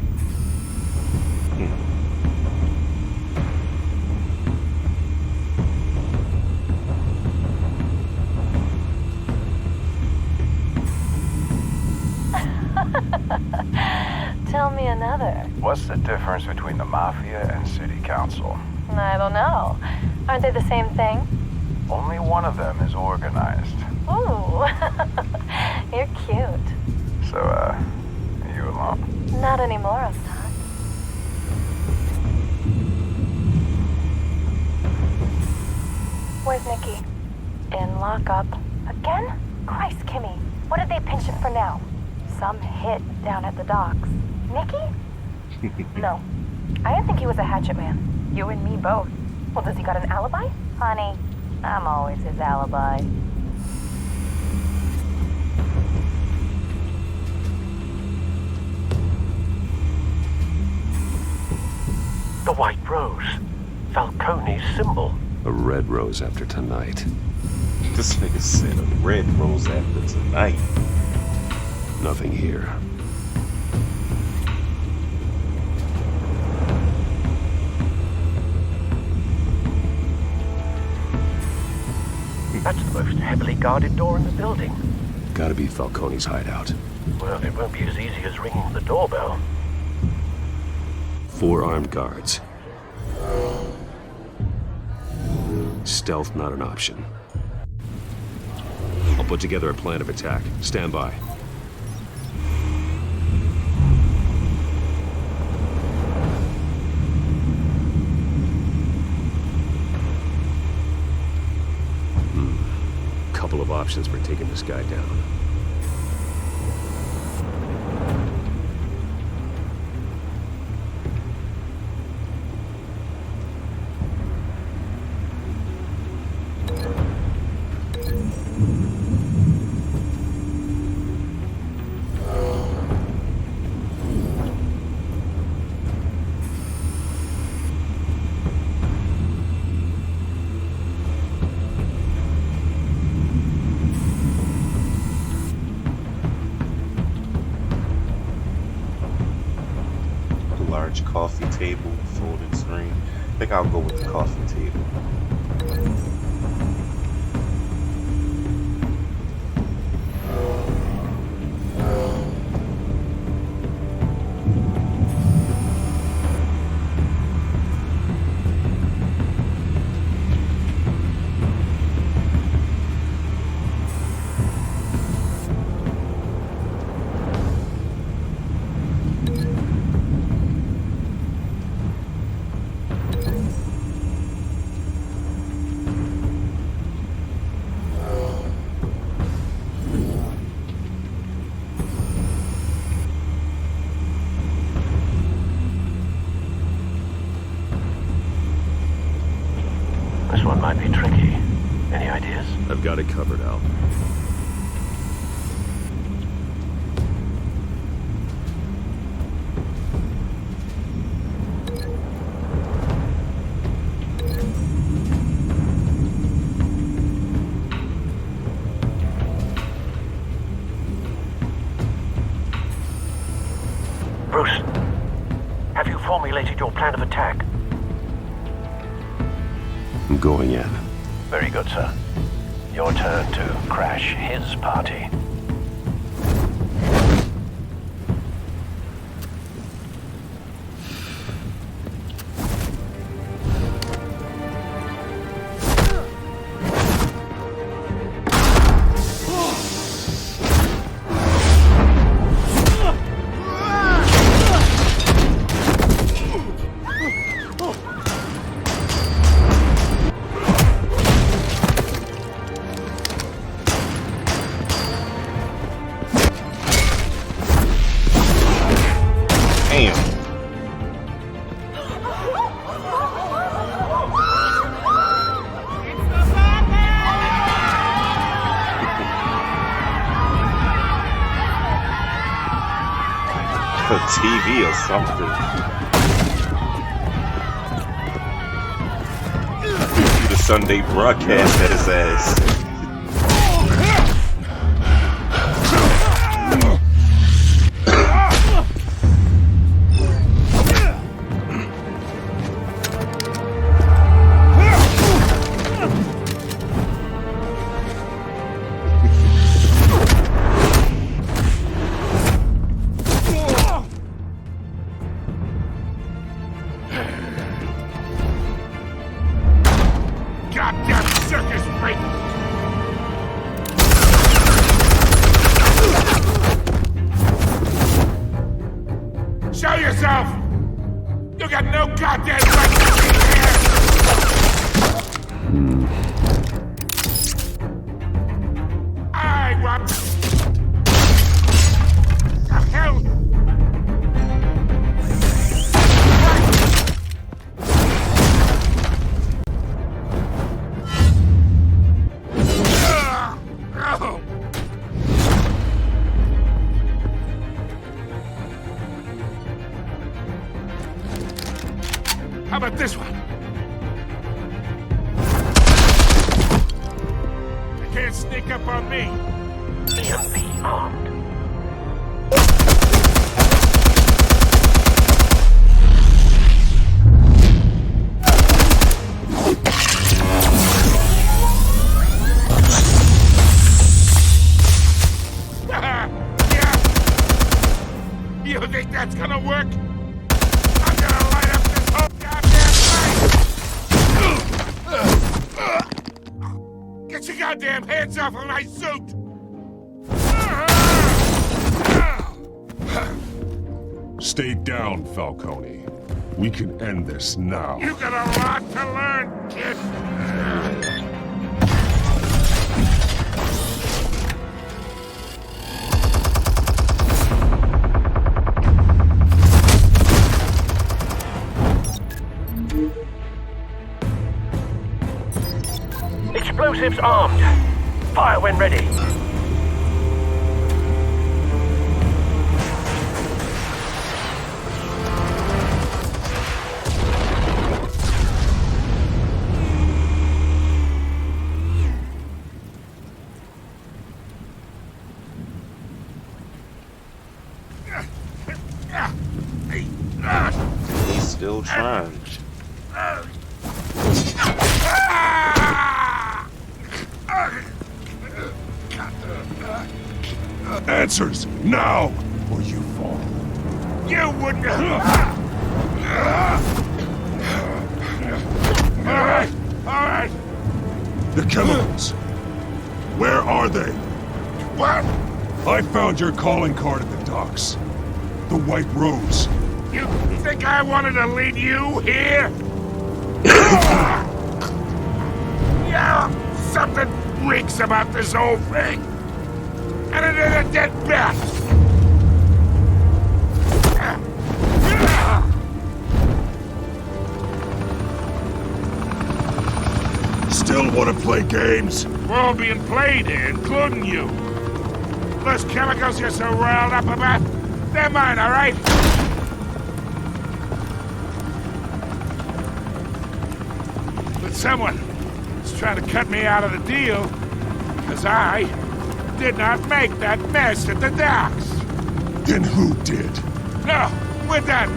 Tell me another. What's the difference between the Mafia and City Council? I don't know. Aren't they the same thing? Only one of them is organized. Ooh, you're cute. So, are you alone? Not anymore, I'm not. Where's Nikki? In lockup. Again? Christ, Kimmy. What did they pinch him for now? Some hit down at the docks. Nikki? No. I didn't think he was a hatchet man. You and me both. Well, does he got an alibi? Honey, I'm always his alibi. The The white rose. Falcone's symbol. A red rose after tonight. This nigga said a red rose after tonight. Nothing here. That's the most heavily guarded door in the building. Gotta be Falcone's hideout. Well, it won't be as easy as ringing the doorbell. 4 armed guards. Stealth not an option. I'll put together a plan of attack. Stand by. Couple of options for taking this guy down. Large coffee table, folding screen. I think I'll go with the coffee table. This one might be tricky. Any ideas? I've got it covered, Al. Bruce, have you formulated your plan of attack? I'm going in. Very good, sir. Your turn to crash his party. TV or something. The Sunday broadcast at his ass. Goddamn circus freak! Show yourself! You got no goddamn right to be here! I want... The hell? How about this one? They can't sneak up on me. EMP armed. You think that's gonna work? I'm gonna light up this whole goddamn place! Get your goddamn hands off of my suit! Stay down, Falcone. We can end this now. You got a lot to learn, kid! Explosives armed. Fire when ready. He's still trying. Answers, now, or you fall. You wouldn't... Alright. The chemicals. Where are they? What? I found your calling card at the docks. The White Rose. You think I wanted to lead you here? Yeah, something reeks about this whole thing. And it is a dead bat. Still want to play games? We're all being played here, including you. Those chemicals you're so riled up about, they're mine, all right? But someone is trying to cut me out of the deal, because I did not make that mess at the docks. Then who did? No, we're done.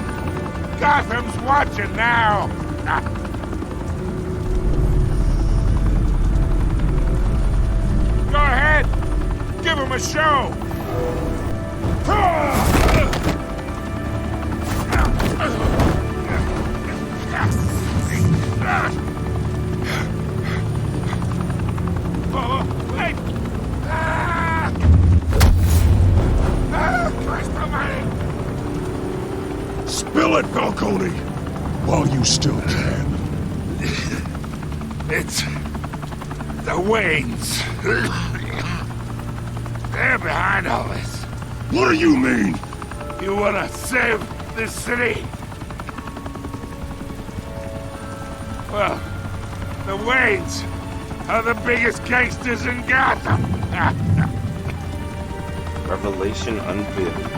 Gotham's watching now. Go ahead. Give him a show. Oh, wait. Christ almighty. Spill it, Falcone, while you still can. It's the Waynes. They're behind all this. What do you mean? You wanna save this city? Well, the Waynes are the biggest gangsters in Gotham. Revelation unveiled.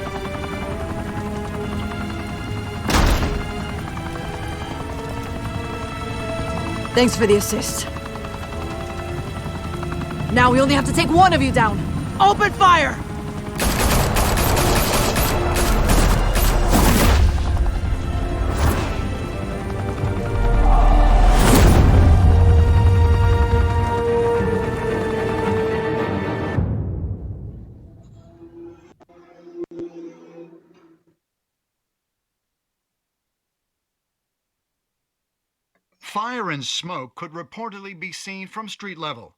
Thanks for the assist. Now we only have to take one of you down. Open fire! Fire and smoke could reportedly be seen from street level.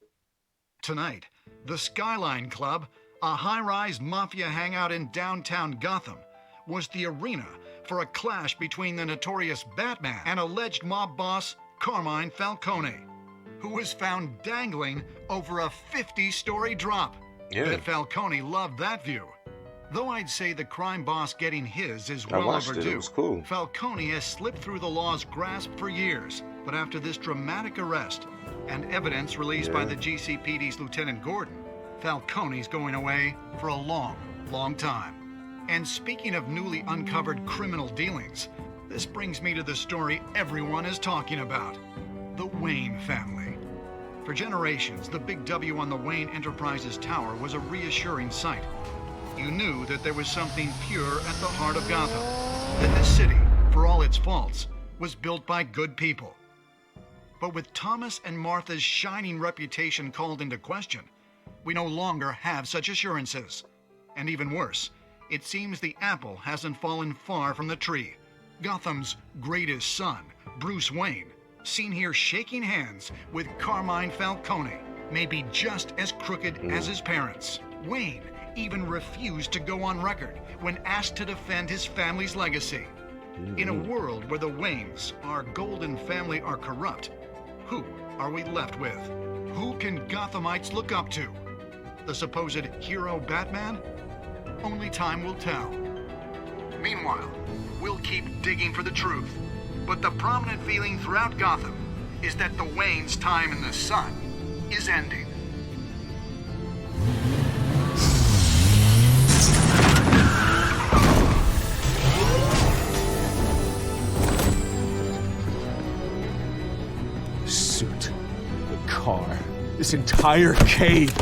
Tonight, the Skyline Club, a high-rise mafia hangout in downtown Gotham, was the arena for a clash between the notorious Batman and alleged mob boss Carmine Falcone, who was found dangling over a 50-story drop. Yeah. Bet Falcone loved that view. Though I'd say the crime boss getting his is well overdue. It was cool. Falcone has slipped through the law's grasp for years, but after this dramatic arrest and evidence released by the GCPD's Lieutenant Gordon, Falcone's going away for a long, long time. And speaking of newly uncovered criminal dealings, This brings me to the story everyone is talking about. The Wayne family. For generations, the big W on the Wayne Enterprises tower was a reassuring sight. You knew that there was something pure at the heart of Gotham. That this city, for all its faults, was built by good people. But with Thomas and Martha's shining reputation called into question, we no longer have such assurances. And even worse, it seems the apple hasn't fallen far from the tree. Gotham's greatest son, Bruce Wayne, seen here shaking hands with Carmine Falcone, may be just as crooked as his parents. Wayne even refused to go on record when asked to defend his family's legacy. In a world where the Waynes, our golden family, are corrupt, who are we left with? Who can Gothamites look up to? The supposed hero Batman? Only time will tell. Meanwhile, we'll keep digging for the truth. But the prominent feeling throughout Gotham is that the Waynes' time in the sun is ending. Suit, the car, this entire cave.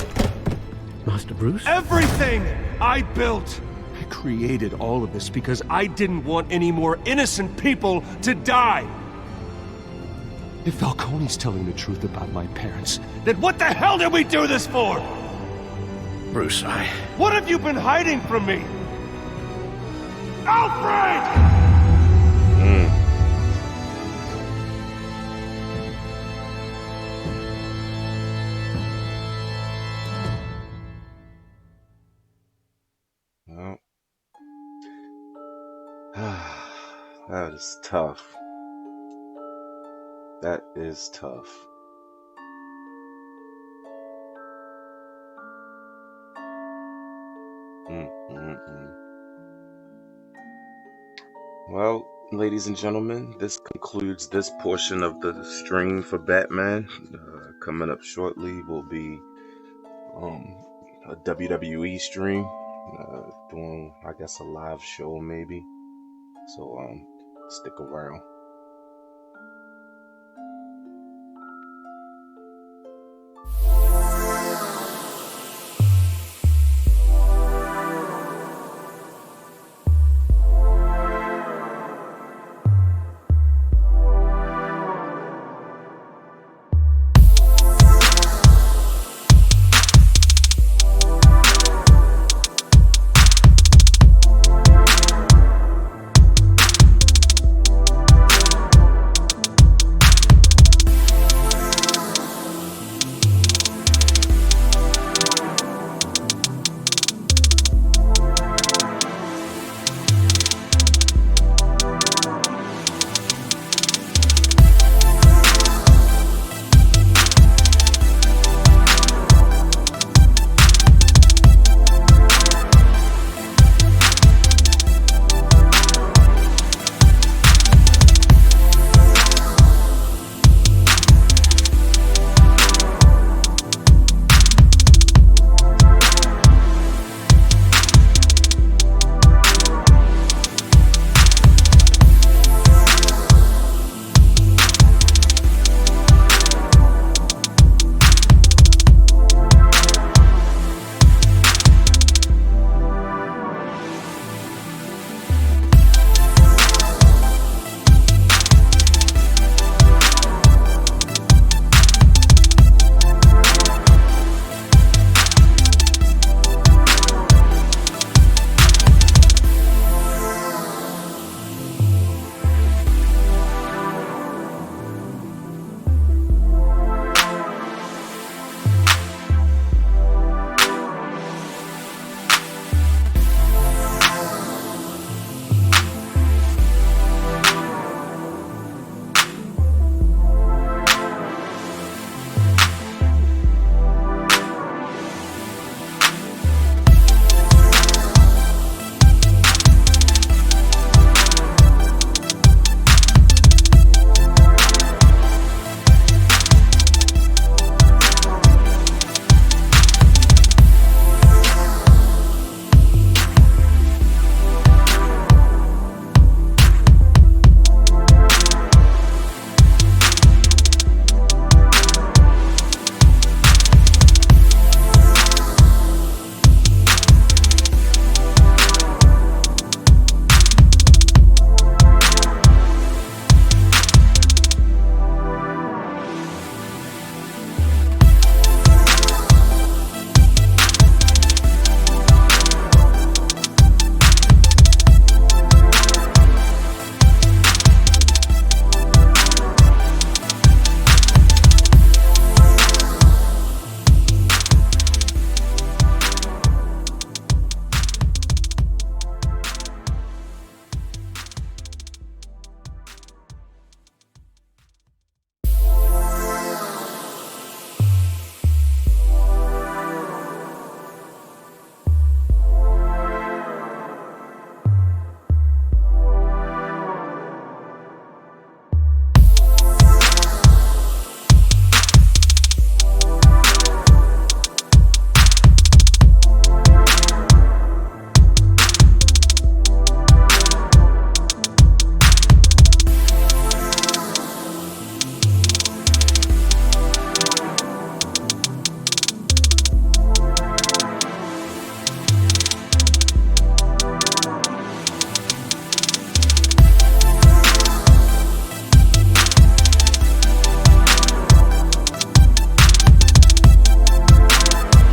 Master Bruce? Everything I built! I created all of this because I didn't want any more innocent people to die! If Falcone's telling the truth about my parents, then what the hell did we do this for? Bruce, What have you been hiding from me? Alfred! Well, that is tough. That is tough. Well, ladies and gentlemen, this concludes this portion of the stream for Batman. Coming up shortly will be a WWE stream, doing, I guess, a live show maybe. So stick around.